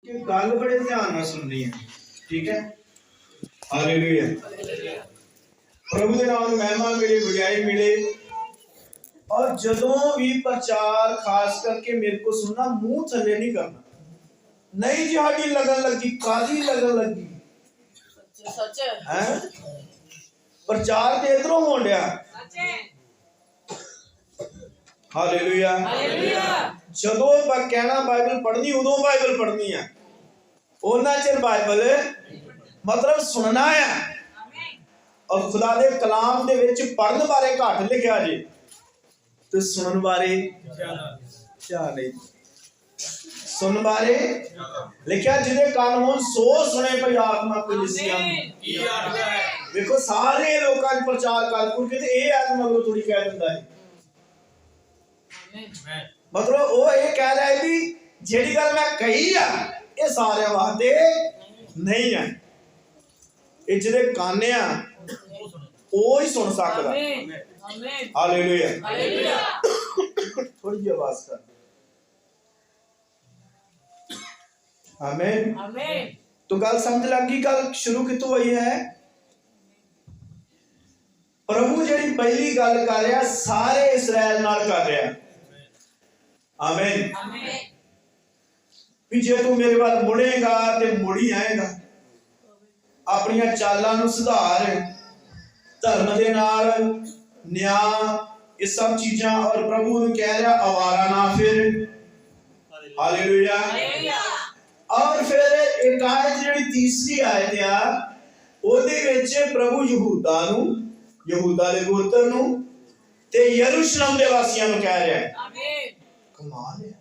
कि गल बड़े ध्यान नाल सुननी है। ठीक है, हालेलुया। प्रभु के नाम में महिमा मिले, बड़ाई मिले। और जदों भी प्रचार खास करके मेरे को सुनना, मुंह थले नहीं करना। नहीं जी हाडी लगन लगी, कादी लगन लगी सच है। प्रचार ते इधरों होण डया। हालेलुया। जदों कहना बाइबल पढ़नी, उदों बाइबल पढ़नी है। ओना चिर बाइबल मतलब सुनना है। और खुदा दे कलाम दे विच पढ़न बारे घट लिखिया जी, ते सुनन बारे क्या नहीं। सुन बारे लिखिया जिहदे कान होण सो सुने पई आत्मा कलीसिया। देखो सारे लोकां च प्रचार कर के ते ये आत्मा मगरों थोड़ी कह दिंदा है। मतलब वो ये कह रहा है भी जेड़ी गल मैं कही आ ये सारे वास्ते नहीं है। ये जिहदे कान आ वो ही सुन सकदा। हालेलुया। थोड़ी जी आवाज कर। आमीन। तो गल समझ लगी, गल शुरू कितों हुई है। प्रभु जेड़ी पहली गल कर रहा सारे इसराइल नाल कर रहा। आमीन। भी जे तू मेरे वाल मुड़ेगा ते मुड़ी आएगा, अपनी चालां नूं सुधार, धर्म दे नाल न्याय, ये सब चीजां। और प्रभु ने कह रहा आवारा ना फिर। हालेलुया। और फिर एक आयत जेड़ी तीसरी आयत आ, ओदे विच प्रभु यहूदा नूं, यहूदा दे गोत्र नूं ते यरूशलेम दे वासियां नूं कह रहा है। आमीन। कमाल है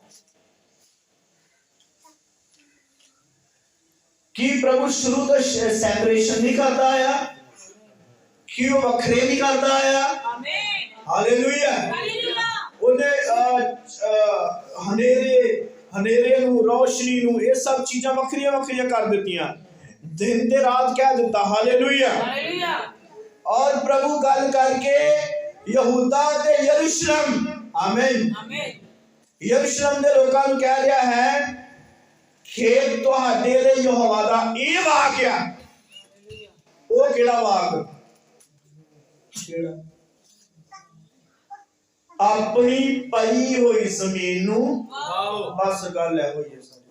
कि प्रभु शुरू तो सेपरेशन नहीं करता आया, कि वो वखरे नहीं करता आया। हालेलुया। हनेरे नूं, रोशनी नूं, ये सब चीजां वखरियां वखरियां कर दित्तियां, दिन ते रात कह दिता। हालेलुया। और प्रभु गल करके यहूदा ते यरूशलेम, आमीन, यरूशलेम दे लोकां नूं कह रहा है खेत तुहाडे लई यहोवा दा ये वाक आ। वो केड़ा वाक? केड़ा? अपनी पई हुई जमीन नूं, बस गल है होई है सारी।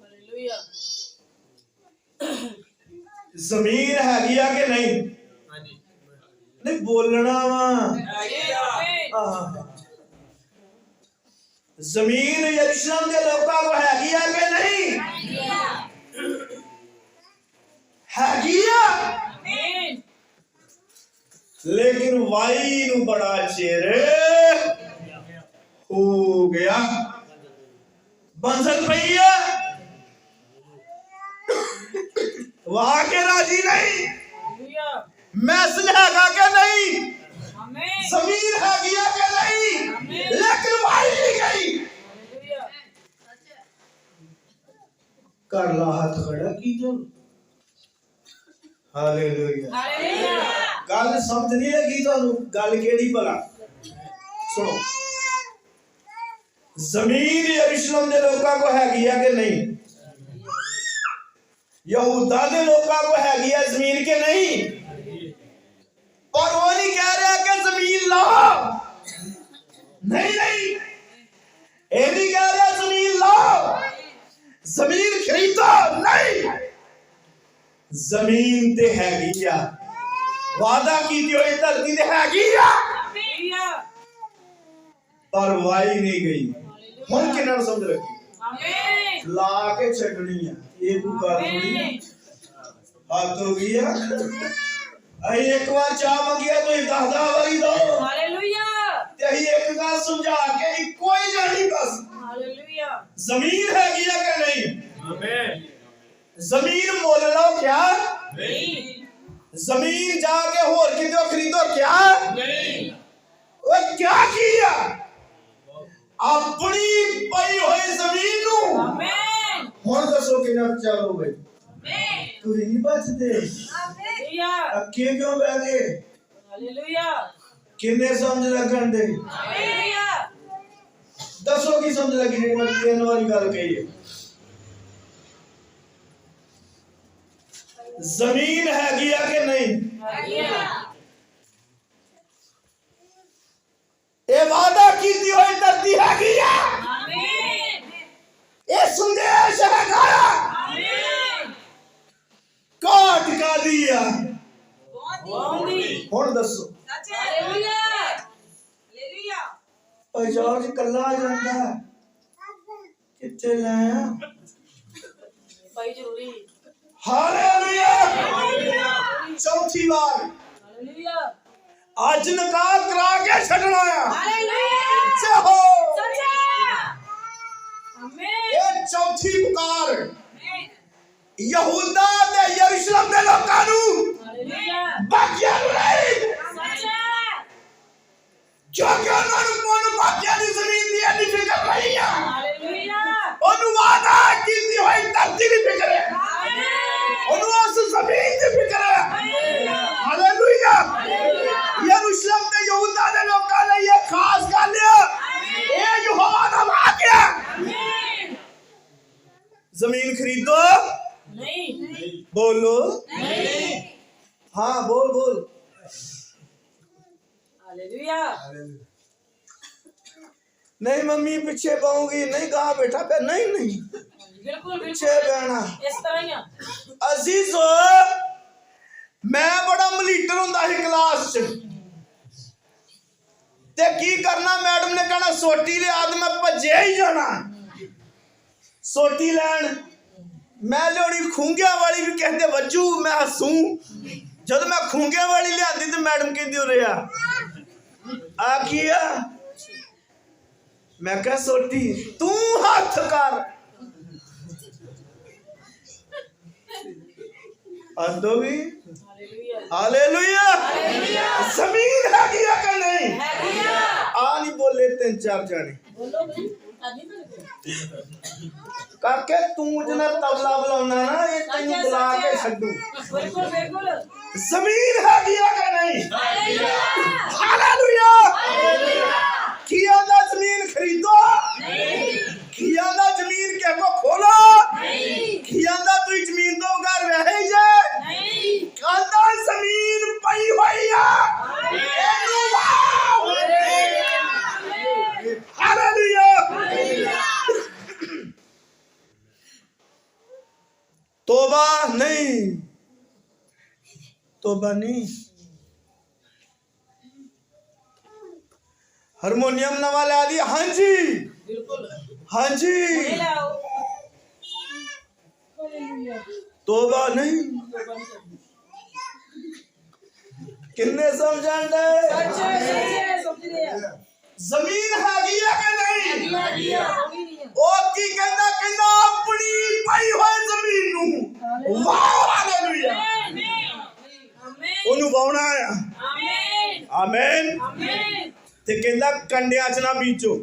जमीन हैगी आ कि नहीं? नहीं बोलना वा। जमीन यरूशलेम दे लोकां को हैगी आ कि नहीं? हैगी आ। लेकिन वाई नूं बड़ा चेर हो गया, बंजर पई है, वहां के राजी नहीं। मैसल हैगा कि नहीं? जमीन हैगी है कि नहीं? लेकिन वाई नहीं गई। कर ला हाथ खड़ा की जो। हालेलुया। गल समझ नहीं लगी तुहानू? गल केड़ी भला सुनो। जमीन यरूशलेम दे लोकां को हैगी है कि नहीं? यहूदा दे लोकां को हैगी है जमीन के नहीं? और वो नहीं कह रहा कि जमीन लाओ, नहीं नहीं, ये नहीं कह रहा जमीन लाओ, जमीन खरीदो, नहीं। जमीन ते हैगी आ, वादा कीती हुई धरती ते हैगी आ, पर वाई नहीं गई। हुण किन्ना समझ लगी? ला के छड्डनी है, ये कोई गल थोड़ी हद हो गई है। अही एक बार चाह मंगिया तो 10 वारी दो। हालेलुया। ते अही एक गल समझा के कोई जानी बस। हालेलुया। जमीन हैगी है कि नहीं? आमीन। जमीन मोल लो क्या? नहीं। जमीन जाके होर कितो खरीदो क्या? नहीं। वो क्या किया? अपनी पई हुई जमीन नूं। आमीन। हुण दसो किन्ना चलो भाई? आमीन। तू नहीं बचदे। हालेलुया। अक्के क्यों बह गए? हालेलुया। किन्ने समझ लगन दे? हालेलुया। दसो की समझ लगी? मैं 3 बारी गल कही है। ਜ਼ਮੀਨ ਹੈਗੀ ਆ ਕਿ ਨਹੀਂ? ਇਹ ਵਾਅਦਾ ਕੀਤੀ ਹੋਈ ਧਰਤੀ ਹੈਗੀ ਆ। ਇਹ ਸੰਦੇਸ਼ ਹੈਗਾ ਕਾਟ ਕਾਦੀ ਆ। ਹੁਣ ਦੱਸੋ ਓ ਜੋਰਜ ਕੱਲਾ ਜਾਂਦਾ ਕਿੱਥੇ ਲੈ ਆ ਭਾਈ ਜ਼ਰੂਰੀ। ਹਾਲੇਲੂਇਆ। ਚੌਥੀ ਵਾਰ ਹਾਲੇਲੂਇਆ। ਅੱਜ ਨਕਾਰ ਕਰਾ ਕੇ ਛੱਡਣਾ ਆ। ਹਾਲੇਲੂਇਆ। ਚਾਹੋ ਸੱਚਾ। ਆਮੀਨ। ਇਹ ਚੌਥੀ ਪੁਕਾਰ ਯਹੂਦਾ ਤੇ ਯਰੂਸ਼ਲਮ ਦੇ ਲੋਕਾਂ ਨੂੰ, ਹਾਲੇਲੂਇਆ। ਬਾਕੀਆਂ ਨੂੰ ਨਹੀਂ, ਸੱਚਾ। ਕਿਉਂਕਿ ਉਹਨਾਂ ਨੂੰ ਬਾਕੀਆਂ ਦੀ ਜ਼ਮੀਨ ਦੀ ਇੰਨੀ ਫਿਕਰ ਨਹੀਂ ਆ। ਹਾਲੇਲੂਇਆ। ਉਹਨੂੰ ਵਾਅਦਾ ਕੀਤੀ ਹੋਈ ਧਰਤੀ ਦੀ ਫਿਕਰ ਹੈ। ਆਮੀਨ। ਉਹਨੂੰ ਉਸ ਜ਼ਮੀਨ ਦੀ ਫਿਕਰ ਹੈ। ਹਾਲੇਲੂਇਆ। ਯਰੂਸ਼ਲਮ ਤੇ ਯਹੂਦਾ ਦੇ ਲੋਕਾਂ ਲਈ ਇਹ ਖਾਸ ਗੱਲ ਹੈ। ਇਹ ਯਹੋਵਾ ਦਾ ਵਾਅਦਾ ਹੈ। ਜ਼ਮੀਨ ਖਰੀਦੋ ਨਹੀਂ। बोलो नहीं। हाँ बोल हालेलुया। नहीं मम्मी पीछे पाऊंगी, नहीं कहा बेटा पे नहीं बिल्कुल पीछे बहना। इस तरह ही अजीजो मैं बड़ा मलीटर हुंदा सी क्लास च ते की करना, मैडम ने कहना सोटी लिया तो मैं भजे ही जाना सोटी लैन। मैं लियानी खूंगिया वाली भी कहते वजू, मैं हसूं जब मैं खूंगिया वाली लियांदी तो मैडम कहती हो रहा आ किया, मैं कह सोटी तू हाथ कर आंदो भी। हालेलुया। जमीन है किया का नहीं आ नहीं बोले 3-4 जाने काके तू जना तबला बुलाना ना ये तेनू बुला के छड्डू। बिल्कुल बिल्कुल। जमीन है किया का नहीं। हालेलुया। किया दा जमीन खरीदो नहीं, किया दा जमीन के को खोलो नहीं, किया दा तू जमीन तो बगैर रह ही जाए नहीं, कहता जमीन पई हुई है। हालेलुया। तोबा नहीं, तोबा नहीं। हारमोनियम नवा ला दी। हाँ जी बिल्कुल। हाँ जी। तोबा नहीं। किन्ने समझान दे जमीन हैगी है कि नहीं। ओ की कहंदा कहंदा अपनी पई होई जमीन नू वाह हालेलुया ओनू वाउणा है। आमीन आमीन आमीन। ते कहंदा कंडियां च ना बीजो,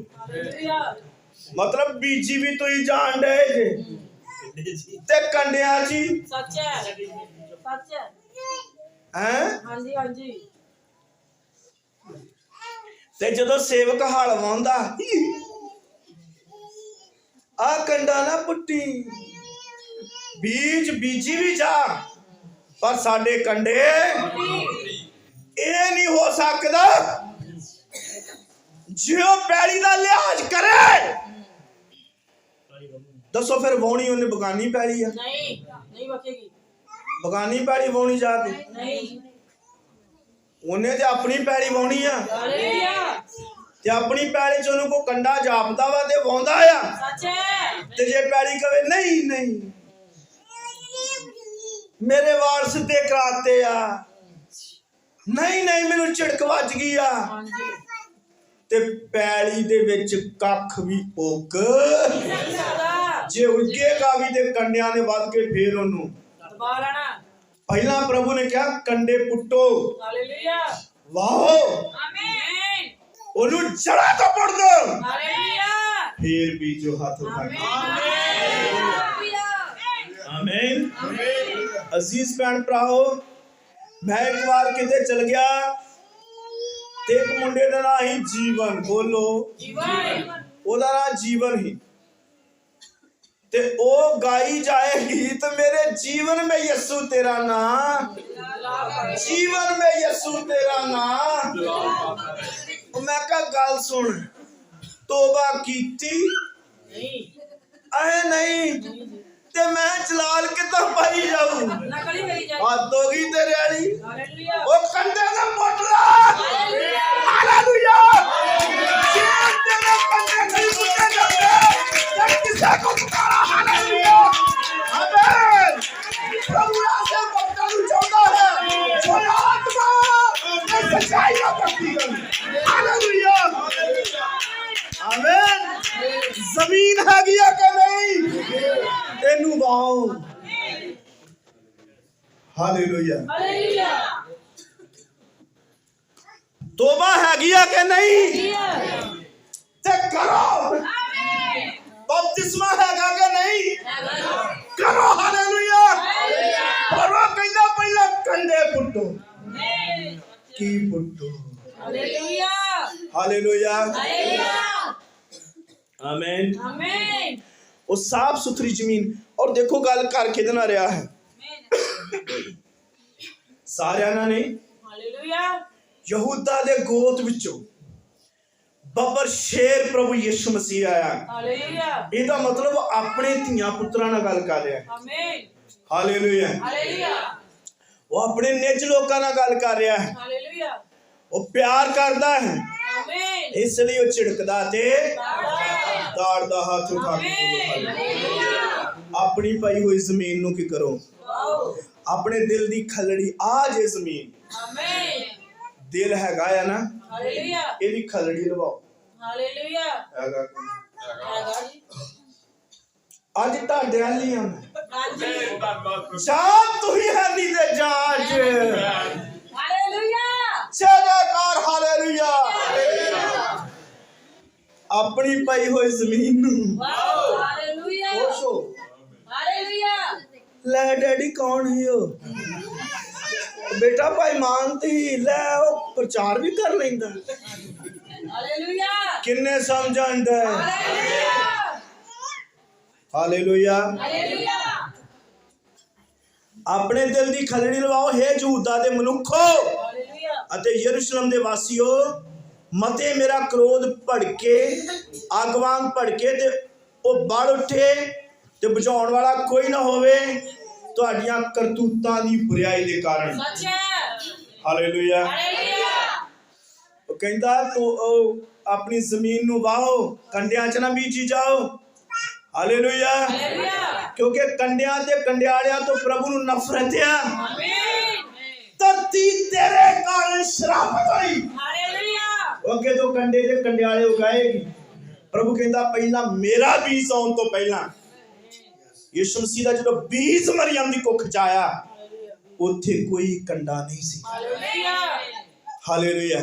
मतलब बीजी भी तो ही जान दे जे ते कंडियां च सच है सच है हैं। हां जी हां जी। ते जदों सेवक हल वाउंदा आ कंडा ना पुट्टी बीज बीजी भी जा पर साडे कंडे ए नहीं हो सकदा जो पैड़ी दा लिहाज करे। दसो फिर वाउणी उन्हें बगानी पैड़ी है। नहीं नहीं बकेगी। बगानी पैड़ी वाउणी जाके नहीं, उन्हें ते अपनी पैड़ी वाउणी आ ते अपनी पैड़ी च उन्हें को कंडा जापदा वा ते वाउंदा आ। सच है। ते जे पैड़ी कवे नहीं नहीं मेरे वाल सीधे कराते आ, नहीं नहीं मैनू झिड़क वज गई आ हां जी। ते पैड़ी दे विच कख भी उग जे उगेगा भी ते कंडियां ने वध के फिर ओनू दबा लेना। पहला प्रभु ने क्या कंडे पुट्टो। हालेलुया। वाहो आमीन। ओनू जड़ा तो पुट दो हालेलुया। फिर भी जो हाथ उठा आमीन आमीन। अजीज भैन भराओ मैं एक बार किते चल गया ते एक मुंडे दा नाम ही जीवन, बोलो जीवन। ओदा नाम जीवन ही ते ओ गाई जाए गीत मेरे जीवन में यीशु तेरा नाम, जीवन में यीशु तेरा नाम। मैं कहा गल सुन, तोबा कीती ऐ नहीं ते मैं जलाल कितों पाई जाऊं। हद हो गई तेरे वाली। ओ कंधे ना मोटला, हालेलुया। जीवन तेरे कंधे नहीं मुझे जाते, जब किसी को पुकारा हालेलुया, आमीन। प्रभु ऐसे भक्तों को चाहता है जो आत्मा में सच्चाई का भक्ति करे, हालेलुया, आमीन। जमीन है गया कि नहीं, एनू वाओ, हालेलुया। तोबा है गया कि नहीं, चेक करो। बपतिस्मा हैगा कि नहीं, करो, हालेलुया। और वो कहता पहला कंधे पुट्टो की पुट्टो, हालेलुया, आमीन, आमीन। वो साफ सुथरी जमीन। और देखो गल कर किदे नाल रहा है, सारियां ने यहूदा दे गोत विचों बबर शेर प्रभु यीशु मसीह आया। ਇਹਦਾ मतलब अपने ਧੀਆਂ पुत्रां नाल गल कर रहा है, हालेलुया। वो अपने निज लोकां नाल गल कर रहा है, वो प्यार करता है, इसलिए वो झिड़कदा ते दाड़दा हाथ उठा के अपनी पाई हुई जमीन नूं की करो, अपने दिल दी खलड़ी आ जे जमीन, दिल हैगा है ना, ਇਹਦੀ खलड़ी लवाओ, हैगा ਅੱਜ ਤੁਹਾਡੇ ਵਾਲੀ ਆ ਮੈਂ ਸ਼ਾਮ ਤੂੰ ਹੀ ਹੈ ਨੀ ਤੇ ਜਾਂਚ, ਹਾਲੇਲੂया, ਜੈਕਾਰ, ਹਾਲੇਲੂया। अपनी पाई हुई जमीन नूं खुश हो, ले डैडी कौन है हो बेटा, भाई मानती ले वो प्रचार भी कर लेंदा, किन्ने समझ आंदा है, हालेलुया। अपने दिल दी खलड़ी लवाओ हे यहूदा दे मनुखो अते यरूशलेम दे वासियो, मते मेरा क्रोध भड़के अग वांग भड़के ते ओ बढ़ उठे ते बुझाउण वाला कोई ना होवे तुहाडियां करतूतां दी बुराई दे कारण, हालेलुया। ओ कहंदा तू अपनी जमीन नूं वाहो, कंडियां च ना बीजी जाओ, हालेलुया, क्योंकि कंडियां ते कंडियालियां तो प्रभु नूं नफरत है, धरती तेरे कारण श्रापित होई, ओके तो कंडे ते कंडियाले उगाएगी। प्रभु कहता पहला मेरा बीज आउण तो पहला यीशु मसीह दा जो बीज मरियम दी कुख च आया उत्थे कोई कंडा नहीं सी, हालेलुया।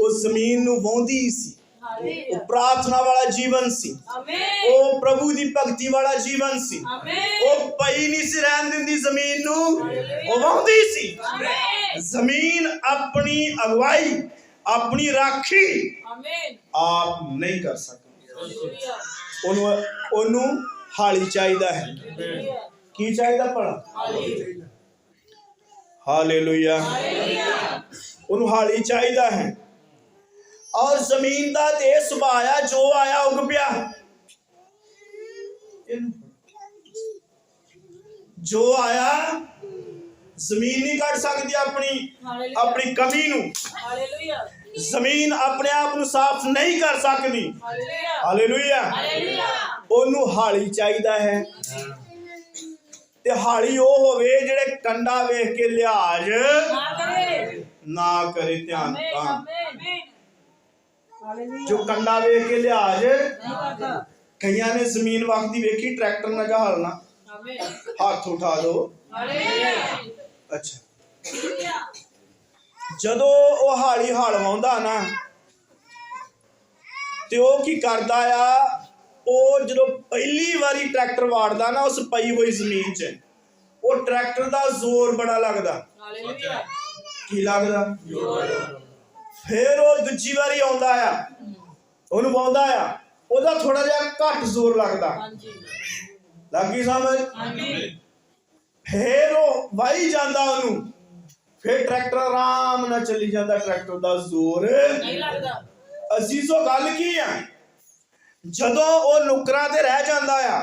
उस जमीन नूं वाउंदी सी, वो प्रार्थना वाला जीवन सी, वो प्रभु दी भक्ति वाला जीवन सी, वो पई नहीं सी रहन दिंदी जमीन नूं, वो वाउंदी सी। जमीन अपनी अगवाई अपनी राखी आप नहीं कर सकते, ओनू हाली चाहिदा है, की चाहिदा पड़ा, हालेलुया, ओनू हाली चाहिदा है। और जमीन दा ते सुभाया जो आया उग पिया, जो आया जमीन नहीं कट सकती अपनी कमी नू, जमीन अपने आप नू साफ नहीं कर सकती, हालेलुया। ओनू हाली चाहिदा है ते हाली ओ होवे जेड़े कंडा वेख के लिहाज ना करे, ध्यान जो कंडा वेख के लिहाज, कईयां ने जमीन वखदी वेखी ट्रैक्टर ना जहालना, हाथ उठा दो, अच्छा जदों वो हाली हाल वाउंदा ना ते ओ की करदा आ, ओ जदों पहली बारी ट्रैक्टर वाड़दा ना उस पई हुई जमीन च, वो ट्रैक्टर दा जोर बड़ा लगदा, की लगदा, फिर वो दूजी बारी आउंदा आ ओनू वाउंदा आ, ओदा थोड़ा जिहा घट जोर लगदा, लगी समझ, फिर वाही जाता ओनू, फिर ट्रैक्टर आराम नाल चली जाता, ट्रैक्टर दा जोर नहीं लगता। अजीजो गल की आ, जदों वो नुकरां ते रह जांदा आ,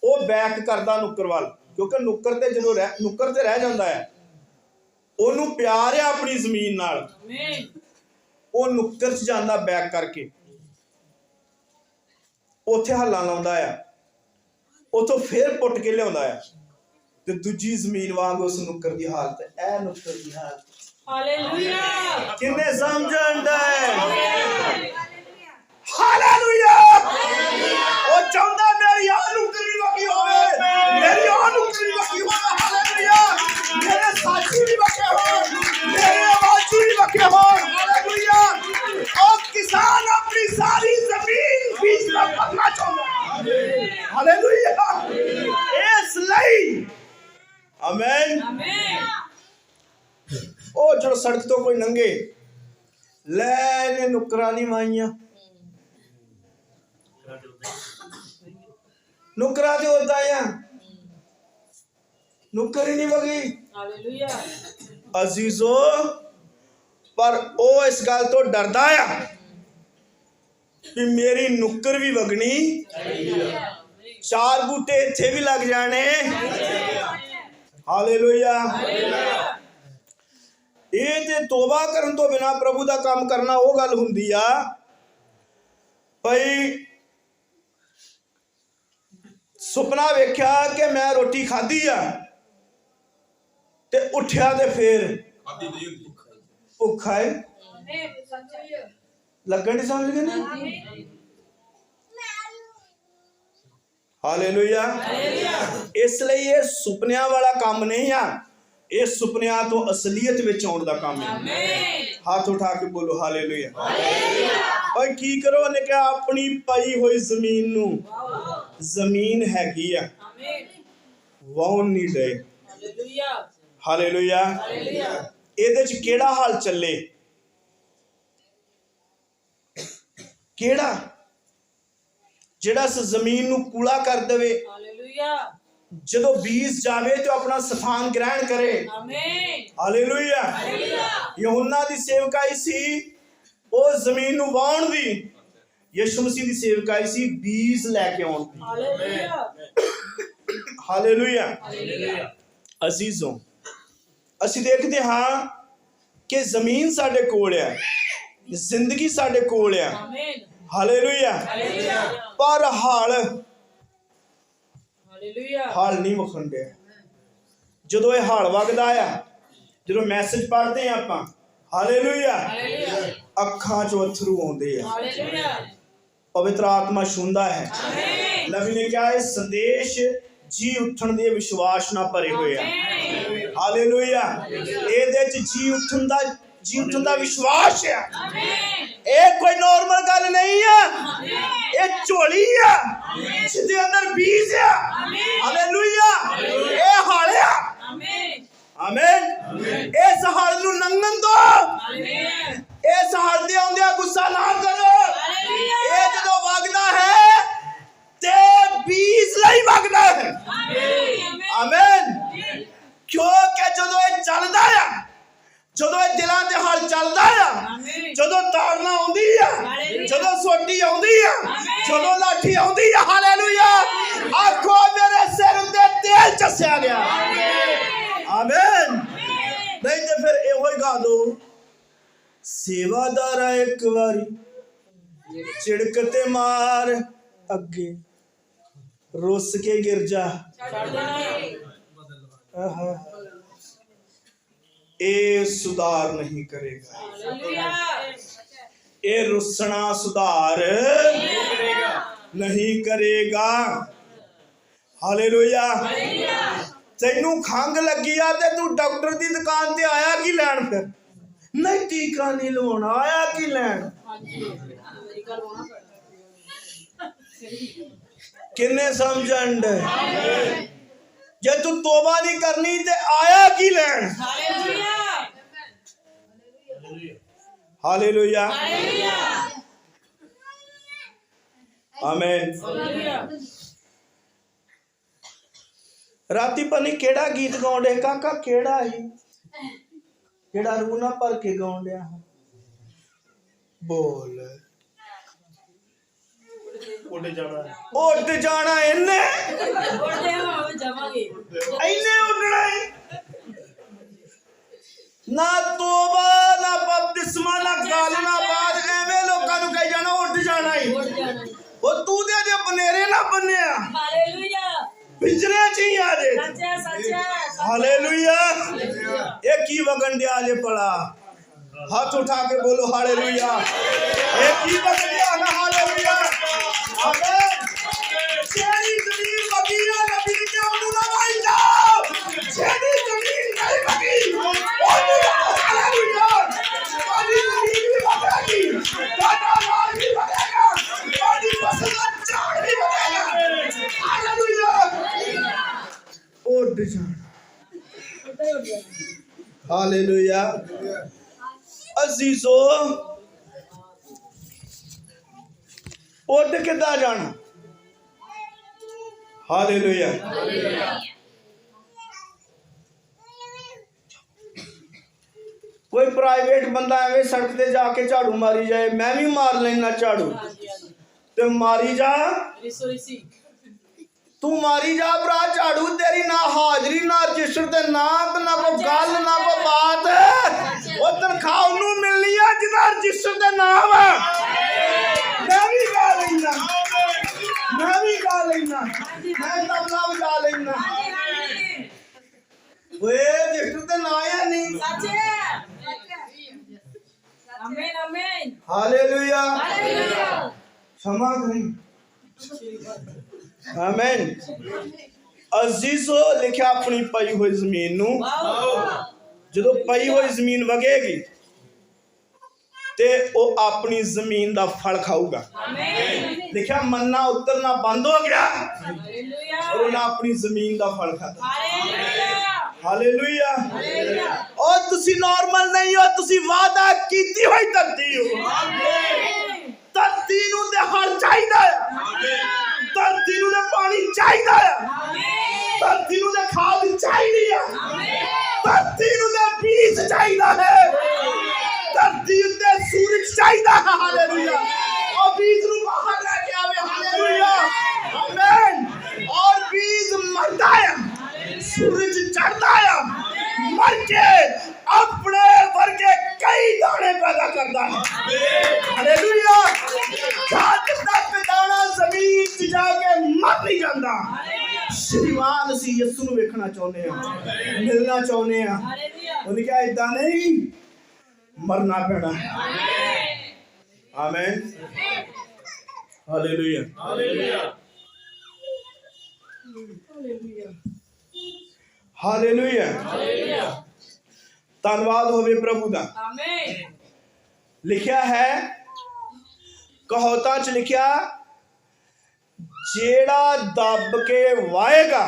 वो बैक करदा नुकर वाल, क्योंकि नुकर ते जदों नुकर ते रह जांदा है, ओनू प्यार है अपनी जमीन नाल, वो नुकर च जांदा बैक करके, उत्थे हल्ला लाउंदा आ, उथों फिर पुट के लियाउंदा आ, ते दूजी जमीन वांग उस नुकर दी हालत, ए नुकर दी हालत। हालेलुया। किन्ने समझण दा है? हालेलुया। ओ चाहुंदा मेरी आ नुकरी वकी होवे, मेरी आ नुकरी वकी होवे, हालेलुया। मेरे साथी भी वके होण, मेरे आवाजी भी वके होण, हालेलुया। ओ किसान अपनी सारी जमीन बीच में पकना चाहुंदा, हालेलुया। इसलिए आमीन। ओ जो सड़क तो कोई नंगे ले ने नुकरा नहीं माइया, नुकरा ते होता है, नुकर ही नहीं वगी। हालेलुया। अजीजो पर ओ इस गल तो डरदा आ कि मेरी नुकर भी वगनी, चार बूटे इत्थे भी लग जाने, हालेलुया। ये ते तौबा करन तो बिना प्रभु दा काम करना वो गल हुंदी आ भाई, सुपना वेख्या कि मैं रोटी खाधी आ ते उठ्या ते फिर भुखा है, लगन नहीं समझ गए? हालेलुया। इसलिए ये सुपनिया वाला काम नहीं आ, ये सुपनिया तो असलियत विच आउण दा काम है। हाथ उठा के बोलो हालेलुया। और की करो ने कहा अपनी पाई हुई जमीन नू, जमीन हैगी आ, वाहुन नहीं दे, हालेलुया। ਇਹਦੇ ਚ ਕਿਹੜਾ ਹਾਲ ਚੱਲੇ, ਕਿਹੜਾ ਜਿਹੜਾ ਇਸ ਜ਼ਮੀਨ ਨੂੰ ਕੂਲਾ ਕਰ ਦੇਵੇ, हालेलुया। ਜਦੋਂ ਬੀਜ ਜਾਵੇ ਤੇ ਆਪਣਾ ਸਥਾਨ ਗ੍ਰਹਿਣ ਕਰੇ, आमीन। ਹਾਲੇਲੂਇਆ। ਯਹੋਨਾ ਦੀ ਸੇਵਕਾਈ ਸੀ ਉਹ ਜ਼ਮੀਨ ਨੂੰ ਵਾਹੁਣ ਦੀ, ਯਿਸੂ ਮਸੀਹ ਦੀ ਸੇਵਕਾਈ ਸੀ ਬੀਜ ਲੈ ਕੇ ਆਉਣ ਦੀ, ਹਾਲੇਲੂਇਆ। ਅਜ਼ੀਜ਼ੋ ਅਸੀਂ ਦੇਖਦੇ ਹਾਂ ਕਿ ਜ਼ਮੀਨ ਸਾਡੇ ਕੋਲ ਆ, ਜ਼ਿੰਦਗੀ ਸਾਡੇ ਕੋਲ ਆ, ਹਾਲੇਲੂਇਆ। ਪਰ ਹਾਲ ਨਹੀਂ ਵਿਖਣ ਡਿਆ। ਜਦੋਂ ਇਹ ਹਾਲ ਵਗਦਾ ਆ, ਜਦੋਂ ਮੈਸੇਜ ਪੜ੍ਹਦੇ ਆ ਆਪਾਂ, ਹਾਲੇਲੂਇਆ, ਅੱਖਾਂ ਚੋਂ ਅਥਰੂ ਆਉਂਦੇ ਆ, ਪਵਿੱਤਰ ਆਤਮਾ ਛੂੰਦਾ ਹੈ। ਨਬੀ ਨੇ ਕਿਹਾ ਇਹ ਸੰਦੇਸ਼ ਜੀ ਉੱਠਣ ਦੇ ਵਿਸ਼ਵਾਸ ਨਾਲ ਭਰੇ ਹੋਏ ਆ, ਹਾਲੇਲੂਇਆ। ਇਹਦੇ ਚ ਜੀ ਉੱਠਣ ਦਾ ਵਿਸ਼ਵਾਸ ਆ, ਇਹ ਕੋਈ ਨਾਰਮਲ ਗੱਲ ਨਹੀਂ ਆ, ਇਹ ਝੋਲੀ ਆ ਜਿਹਦੇ ਅੰਦਰ ਬੀਜ ਆ, ਹਾਲੇਲੂਇਆ। ਇਹ ਹਾਲ ਆ, ਆਮੀਨ। ਇਸ ਹਾਲ ਨੂੰ ਲੰਘਣ ਦੋ, ਇਸ ਹਾਲ ਦੇ ਆਉਂਦਿਆਂ ਗੁੱਸਾ ਨਾ ਕਰੋ। ਇਹ ਜਦੋਂ ਵਗਦਾ ਹੈ ਤੇ ਬੀਜ ਲਈ ਵਗਦਾ ਹੈ, ਆਮੀਨ। ਕਿਉਂਕਿ ਜਦੋਂ ਇਹ ਚੱਲਦਾ ਆ, ਜਦੋਂ ਇਹ ਦਿਲਾਂ ਦੇ ਹਾਲ ਚੱਲਦਾ ਆ, ਜਦੋਂ ਤਾੜਨਾ ਆਉਂਦੀ ਆ, ਜਦੋਂ ਸੋਟੀ ਆਉਂਦੀ ਆ, ਜਦੋਂ ਲਾਠੀ ਆਉਂਦੀ ਆ, ਹਾਲੇਲੂਇਆ, ਆਖੋ ਮੇਰੇ ਸਿਰ ਉੱਤੇ ਤੇਲ ਚੱਸਿਆ ਗਿਆ, ਆਮੀਨ। ਨਹੀਂ ਤੇ ਫਿਰ ਇਹੋ ਹੀ ਗਾ ਦੋ, ਸੇਵਾਦਾਰਾ ਇੱਕ ਵਾਰੀ ਝਿੜਕ ਤੇ ਮਾਰ ਅੱਗੇ, ਰੁੱਸ ਕੇ ਗਿਰ ਜਾ। ਇਹ ਸੁਧਾਰ ਨਹੀਂ ਕਰੇਗਾ, ਇਹ ਰੁੱਸਣਾ ਸੁਧਾਰ ਨਹੀਂ ਕਰੇਗਾ, ਹਾਲੇਲੂਇਆ। ਤੈਨੂੰ ਖੰਘ ਲੱਗੀ ਆ ਤੇ ਤੂੰ ਡਾਕਟਰ ਦੀ ਦੁਕਾਨ ਤੇ ਆਇਆ ਕੀ ਲੈਣ? ਫਿਰ ਨਹੀਂ ਟੀਕਾ ਨਹੀਂ ਲਵਾਉਣਾ, ਆਇਆ ਕੀ ਲੈਣ? ਕਿੰਨੇ ਸਮਝਣ ਦੇ? ਜੇ ਤੂੰ ਤੋਬਾ ਨਹੀਂ ਕਰਨੀ ਤੇ ਆਇਆ ਕੀ ਲੈਣ? ਹਾਲੇਲੂਇਆ, ਆਮੀਨ। राती पनी केड़ा गीत गाउंडे काका केड़ा ही केड़ा रूह ना भर के गाउंडे बोल उड़ जाना इन्ने इन्ने उड़ना है ना तोबा ना बपतिस्मा ना गल ना बात एवें लोकां नूं कही जाना उड़ जाना ही ओ तू दे जे बनेरे ना बन्निया हालेलुया पिंजरे च ही आ जे सच्चा हालेलुया ये की वगन दिया जे पड़ा हाथ उठा के बोलो हालेलुया ये की वगन दिया ना हालेलुया आमीन तेरी जमीन बगिया नबी के उन्होंने लगाई जाओ तेरी जमीन नहीं बगी हालेलुया तेरी जमीन भी बगेगी दादा लाल भी बगेगा तेरी फसल चार भी बगेगा हालेलुया उड़ जाना हालेलुया अजीजो उड़ किदा जाना हालेलुया कोई प्राइवेट बंदा एवं सड़क ते जाके झाड़ू मारी जाए मैं भी मार लेना झाड़ू ते मारी जा तू मारी जा भरा झाड़ू तेरी ना हाजरी ना रजिस्टर ते ना को गल ना को बात वो तनख्वाह उन्होंने मिलनी है जिदा रजिस्टर ते नाम मैं भी गा लेना मैं तबला बजा लेना वे रजिस्टर ते ना है नहीं आमीन आमीन हालेलुया हालेलुया क्षमा करें आमीन अजीजो लिखा अपनी पई हुई जमीन नू जो पई हुई जमीन वगेगी ते ओ अपनी जमीन दा फल खाऊगा लिखा मन्ना उतरना बंद हो गया और उन्हें अपनी जमीन दा फल खाता हालेलुया और तुसी नॉर्मल नहीं हो तुसी वादा कीती हुई धरती हो धरती नूं ते हल चाहिदा है धरती नूं ते पानी चाहिदा है धरती नूं ते खाद चाहिदी है धरती नूं ते बीज चाहिदा है धरती उत्ते सूरज चाहिदा है हालेलुया और बीज नूं बाहर लेके आवे हालेलुया आमीन और बीज मरदा है सूरज चढ़ता है मर के अपने वर्गे कई दाने पैदा करता है हालेलुया जब तक दाना जमीन च जाके मर नहीं जाता श्रीमान असी यसु नूं वेखना चाहुंदे हां मिलना चाहुंदे हां उन्हें क्या इदां नहीं मरना पैना आमीन हालेलुया हालेलुया धन्यवाद होवे प्रभु दा आमीन लिखा है कहावतां च लिखा जेड़ा दब के वाएगा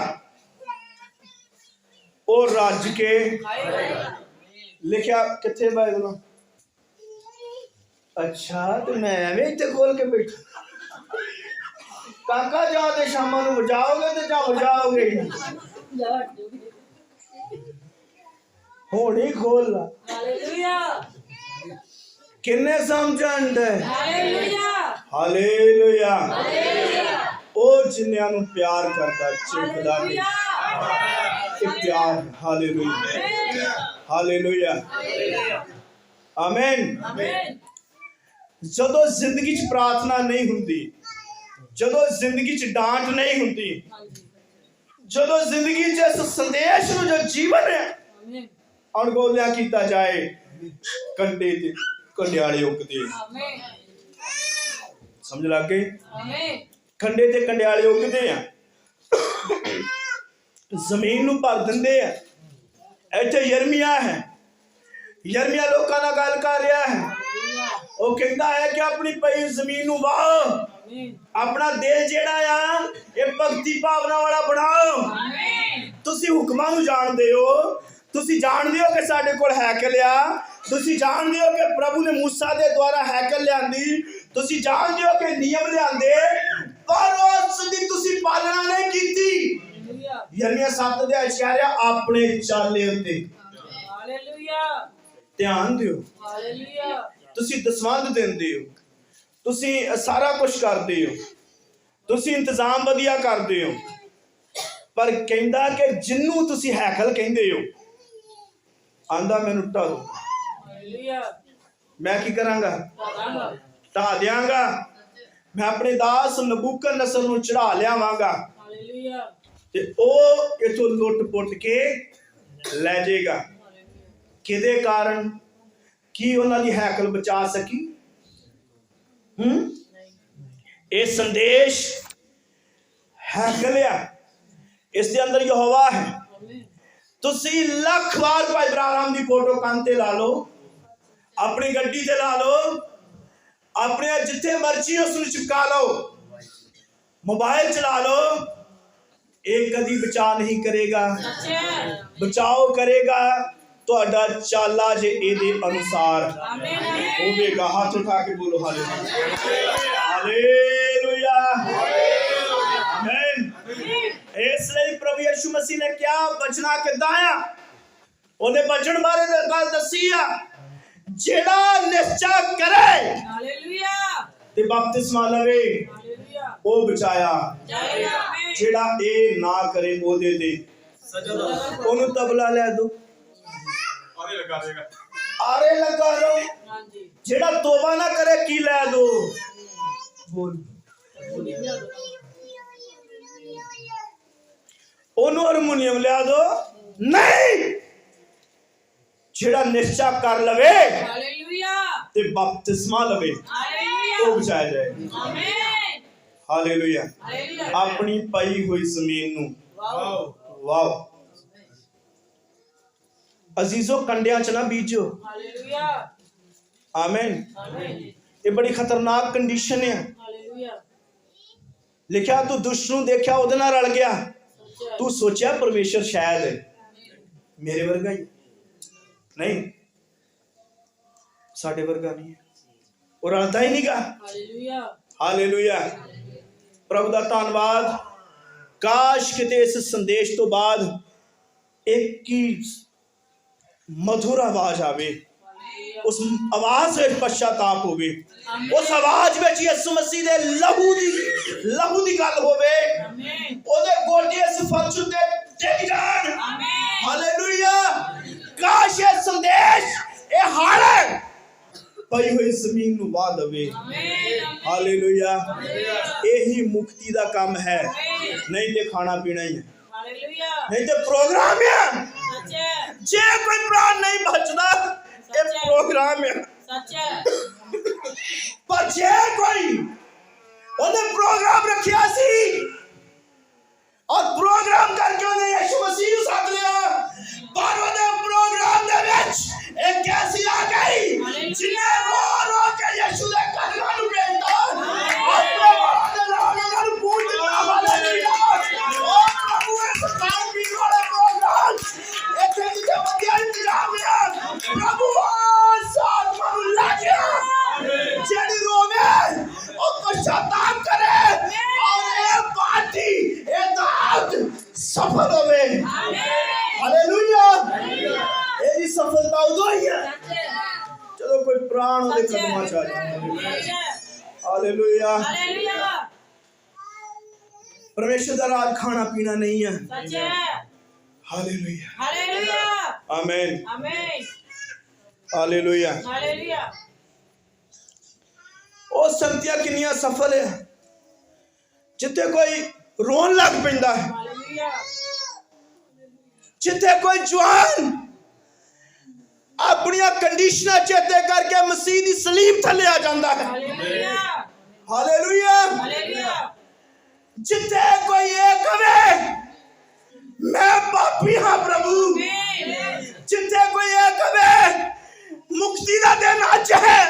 ओ रज के लिखा किथे बाइबल अच्छा तो मैं एवें इत्थे खोल के बैठा काका जाते शामां नूं बजाओगे ते जा बजाओगे होनी खोल ला हालेलुया किन्ने समझण दे हालेलुया हालेलुया हालेलुया ओ जिन्नियां नूं प्यार करदा चिपदा नहीं ये प्यार हालेलुया हालेलुया आमीन आमीन जदों जिंदगी च प्रार्थना नहीं हुंदी जदों जिंदगी च डांट नहीं हुंदी जदों जिंदगी च इस संदेश नूं जो जीवन है आमीन अणगौलिया कीता जाए कंडे ते कंडियाले उगदे आमीन समझ लग गई आमीन कंडे ते कंडियाले उगदे आ जमीन नूं भर दिंदे आ इत्थे यिर्मयाह है यिर्मयाह लोकां नाल गल कर रहा है वो कहता है कि अपनी पई जमीन नूं वाहो अपना दिल जेड़ा आ ये भक्ति भावना वाला बनाओ तुसी हुक्मां नूं जाणदे हो तुसी जानदे हो कि साडे कोल हैकल आ तुसी जानदे हो कि प्रभु ने मूसा दे द्वारा हैकल लियांदी तुसी जानदे हो कि नियम लियांदे पर उस दी तुसी पालना नहीं कीती ਯਰਮੀਆ 7 ਦੇ ਅਧਿਆਇ ਆਪਣੇ ਚਾਲੇ ਉੱਤੇ ਹਾਲੇਲੂਇਆ ਧਿਆਨ ਦਿਓ। ਹਾਲੇਲੂਇਆ ਤੁਸੀਂ ਦਸਵੰਧ ਦਿੰਦੇ ਹੋ, ਤੁਸੀਂ ਸਾਰਾ ਕੁਝ ਕਰਦੇ ਹੋ, ਤੁਸੀਂ ਇੰਤਜ਼ਾਮ ਵਧੀਆ ਕਰਦੇ ਹੋ, ਪਰ ਕਹਿੰਦਾ ਕਿ ਜਿੰਨੂੰ ਤੁਸੀਂ ਹੈਕਲ ਕਹਿੰਦੇ ਹੋ ਆਂਦਾ ਮੈਨੂੰ ਢਾ ਦੋ। ਹਾਲੇਲੂਇਆ ਮੈਂ ਕੀ ਕਰਾਂਗਾ? ਦਾਦਾ ਢਾ ਦਿਆਂਗਾ। ਮੈਂ ਆਪਣੇ ਦਾਸ ਨਬੂਕਦਨਸਰ ਨੂੰ ਚੜਾ ਲਿਆਵਾਂਗਾ ਹਾਲੇਲੂਇਆ ਤੇ ਉਹ ਇਥੋਂ ਲੁੱਟ ਪੁੱਟ ਕੇ ਲੈ ਜਾਏਗਾ। ਕਿਹਦੇ ਕਾਰਨ? ਕੀ ਉਹਨਾਂ ਦੀ ਹੈਕਲ ਬਚਾ ਸਕੀ? ਇਹ ਸੰਦੇਸ਼ ਹੈਕਲ ਆ, ਇਸ ਦੇ ਅੰਦਰ ਯਹੋਵਾ ਹੈ। ਤੁਸੀਂ ਲੱਖ ਵਾਰ ਭਾਈ ਬਰਾਰਾਮ ਦੀ ਫੋਟੋ ਕੰਨ ਤੇ ਲਾ ਲਓ, ਆਪਣੀ ਗੱਡੀ ਤੇ ਲਾ ਲਓ, ਆਪਣੇ ਜਿੱਥੇ ਮਰਜ਼ੀ ਉਸ ਨੂੰ ਚਿਪਕਾ ਲਓ, ਮੋਬਾਈਲ ਚਲਾ ਲਓ, ਇਹ ਕਦੀ ਬਚਾ ਨਹੀਂ ਕਰੇਗਾ। ਬਚਾਓ ਕਰੇਗਾ ਤੁਹਾਡਾ ਚਾਲਾ ਜੇ ਇਹਦੇ ਅਨੁਸਾਰ ਹੋਵੇਗਾ। ਹੱਥ ਉਠਾ ਕੇ ਬੋਲੋ ਹਾਲੇਲੂਇਆ ਹਾਲੇਲੂਇਆ ਆਮੀਨ। ਇਸ ਲਈ ਪ੍ਰਭੂ ਯਿਸੂ ਮਸੀਹ ਨੇ ਕਿਹਾ ਬਚਨਾ ਕਿੱਦਾਂ ਆ? ਉਹਨੇ ਬਚਣ ਬਾਰੇ ਗੱਲ ਦੱਸੀ ਆ, ਜਿਹੜਾ ਨਿਸ਼ਚਾ ਕਰੇ ਹਾਲੇਲੂਇਆ ਤੇ ਬਪਤਿਸਮਾ ਲਵੇ ਹਾਲੇਲੂਇਆ ਉਹ ਬਚਾਇਆ, ਆਮੀਨ। ਜਿਹੜਾ ਇਹ ਨਾ ਕਰੇ ਉਹਦੇ ਤੇ ਉਹਨੂੰ ਤਬਲਾ ਲੈ ਦੋ, ਆਰੇ ਲਗਾ ਲੋ। ਹਾਂਜੀ ਜਿਹੜਾ ਤੋਬਾ ਨਾ ਕਰੇ ਕੀ ਲੈ ਦੋ? ਬੋਲ ਉਹਨੂੰ ਹਾਰਮੋਨੀਅਮ ਲਿਆ ਦੋ। ਨਹੀਂ, ਜਿਹੜਾ ਨਿਸ਼ਚਾ ਕਰ ਲਵੇ ਹਾਲੇਲੂਇਆ ਤੇ ਬਪਤਿਸਮਾ ਲਵੇ ਹਾਲੇਲੂਇਆ ਉਹ ਬਚਾਇਆ ਜਾਏ। ਆਮੀਨ ਹਾਲੇਲੂਇਆ। ਹਾਲੇਲੂਇਆ ਆਪਣੀ ਪਈ ਹੋਈ ਜ਼ਮੀਨ ਨੂੰ ਵਾਓ ਅਜ਼ੀਜ਼ੋ ਕੰਡਿਆਂ ਚ ਨਾ ਬੀਜੋ। ਹਾਲੇਲੂਇਆ ਆਮੀਨ। ਆਮੀਨ ਇਹ ਬੜੀ ਖਤਰਨਾਕ ਕੰਡੀਸ਼ਨ ਹੈ। ਹਾਲੇਲੂਇਆ ਲਿਖਿਆ ਤੂੰ ਦੁਸ਼ਟ ਨੂੰ ਦੇਖਿਆ ਉਹਦੇ ਨਾਲ ਰਲ ਗਿਆ, ਤੂੰ ਸੋਚਿਆ ਪਰਮੇਸ਼ਰ ਸ਼ਾਇਦ ਮੇਰੇ ਵਰਗਾ ਹੀ ਨਹੀਂ, ਸਾਡੇ ਵਰਗਾ ਨਹੀਂ ਹੈ, ਉਹ ਰਲਦਾ ਹੀ ਨਹੀਂਗਾ। Hallelujah hallelujah. ਪ੍ਰਭੂ ਦਾ ਧੰਨਵਾਦ। ਕਾਸ਼ ਕਿਤੇ ਇਸ ਸੰਦੇਸ਼ ਤੋਂ ਬਾਅਦ ਇੱਕ ਹੀ ਮਧੁਰ ਆਵਾਜ਼ ਆਵੇ, ਉਸ ਆਵਾਜ਼ ਵਿੱਚ ਪਛਤਾਪ ਹੋਵੇ, ਉਸ ਆਵਾਜ਼ ਵਿੱਚ ਯਿਸੂ ਮਸੀਹ ਦੇ ਲਹੂ ਦੀ ਗੱਲ ਹੋਵੇ, ਉਹਦੇ ਗੋਡੇ ਇਸ ਫਰਸ਼ ਉੱਤੇ ਡਿੱਗ ਜਾਣ। ਹਾਲੇਲੂਇਆ। ਕਾਸ਼ ਇਹ ਸੰਦੇਸ਼ ਇਹ ਹਾਲ ਪਈ ਹੋਈ ਜ਼ਮੀਨ ਨੂੰ ਵਾਹ ਦੇਵੇ। ਹਾਲੇਲੂਇਆ। ਇਹੀ ਮੁਕਤੀ ਦਾ ਕੰਮ ਹੈ, ਨਹੀਂ ਤੇ ਖਾਣਾ ਪੀਣਾ ਹੀ ਹੈ, ਨਹੀਂ ਤੇ ਪ੍ਰੋਗਰਾਮ ਹੈ। ਜੇ ਕੋਈ ਪ੍ਰਾਣ ਨਹੀਂ ਬਚਦਾ ਇਹ ਪ੍ਰੋਗਰਾਮ ਹੈ। ਪਰ ਜੇ ਕੋਈ ਉਹਨੇ ਪ੍ਰੋਗਰਾਮ ਰੱਖਿਆ ਸੀ ਔਰ ਪ੍ਰੋਗਰਾਮ ਕਰਕੇ ਉਹਨੇ ਯਿਸੂ ਮਸੀਹ ਨੂੰ ਸੱਦ ਲਿਆ, ਪਰ ਉਹਦੇ ਪ੍ਰੋਗਰਾਮ ਦੇ ਵਿੱਚ ਇੱਕ ਐਸੀ ਆ ਗਈ ਜਿਹਨੇ ਰੋ ਕੇ ਯਿਸੂ ਦੇ ਕਦਮਾਂ ਨੂੰ ਭੇਜਦਾ, ਆਪਣੇ ਬਾਪ ਦੇ ਨਾਮ ਨੂੰ ਪੂਜ ਦਿੱਤਾ। ਹਾਲੇਲੂਇਆ। ਉਹ ਪ੍ਰਭੂ ਇਸ ਕੰਮ ਵੀ ਵਾਲੇ ਪ੍ਰੋਗਰਾਮ ਇੱਥੇ ਜਿੱਥੇ ਵਧੀਆ ਇੰਤਜ਼ਾਮ ਹੈ, ਪ੍ਰਭੂ ਸਾਥ ਨੂੰ ਲੱਗਿਆ ਜਿਹੜੀ ਰੋਵੇ ਉਹ ਪਛਤਾਪ ਕਰੇ ਔਰ ਇਹ ਪਾਰਟੀ ਇਹ ਦਾਤ ਸਫਲ ਹੋਵੇ। ਹਾਲੇਲੂਇਆ। ਇਹਦੀ ਸਫਲਤਾ ਉਦੋਂ ਹੀ ਹੈ ਜਦੋਂ ਕੋਈ ਪ੍ਰਾਣ ਉਹਦੇ ਕਦਮਾਂ 'ਚ ਆ ਜਾਏ। ਹਾਲੇਲੂਇਆ। ਪਰਮੇਸ਼ਰ ਦਾ ਰਾਜ ਖਾਣਾ ਪੀਣਾ ਨਹੀਂ ਹੈ। ਹਾਲੇਲੂਇਆ। ਆਮੀਨ। ਹਾਲੇਲੂਇਆ। ਉਹ ਸੰਗਤੀਆਂ ਕਿੰਨੀਆਂ ਸਫਲ ਹੈ ਜਿੱਥੇ ਕੋਈ ਰੋਣ ਲੱਗ ਪੈਂਦਾ ਹੈ, ਜਿੱਥੇ ਕੋਈ ਜਵਾਨ ਆਪਣੀਆਂ ਕੰਡੀਸ਼ਨਾਂ ਚੇਤੇ ਕਰਕੇ ਮਸੀਹ ਦੀ ਸਲੀਬ ਥੱਲੇ ਆ ਜਾਂਦਾ ਹੈ। ਹਾਲੇਲੂਇਆ। ਜਿੱਥੇ ਕੋਈ ਇਹ ਕਵੇ ਮੈਂ ਪਾਪੀ ਹਾਂ ਪ੍ਰਭੂ, ਜਿੱਥੇ ਕੋਈ ਇਹ ਕਵੇ ਮੁਕਤੀ ਦਾ ਦਿਨ ਅੱਜ ਹੈ,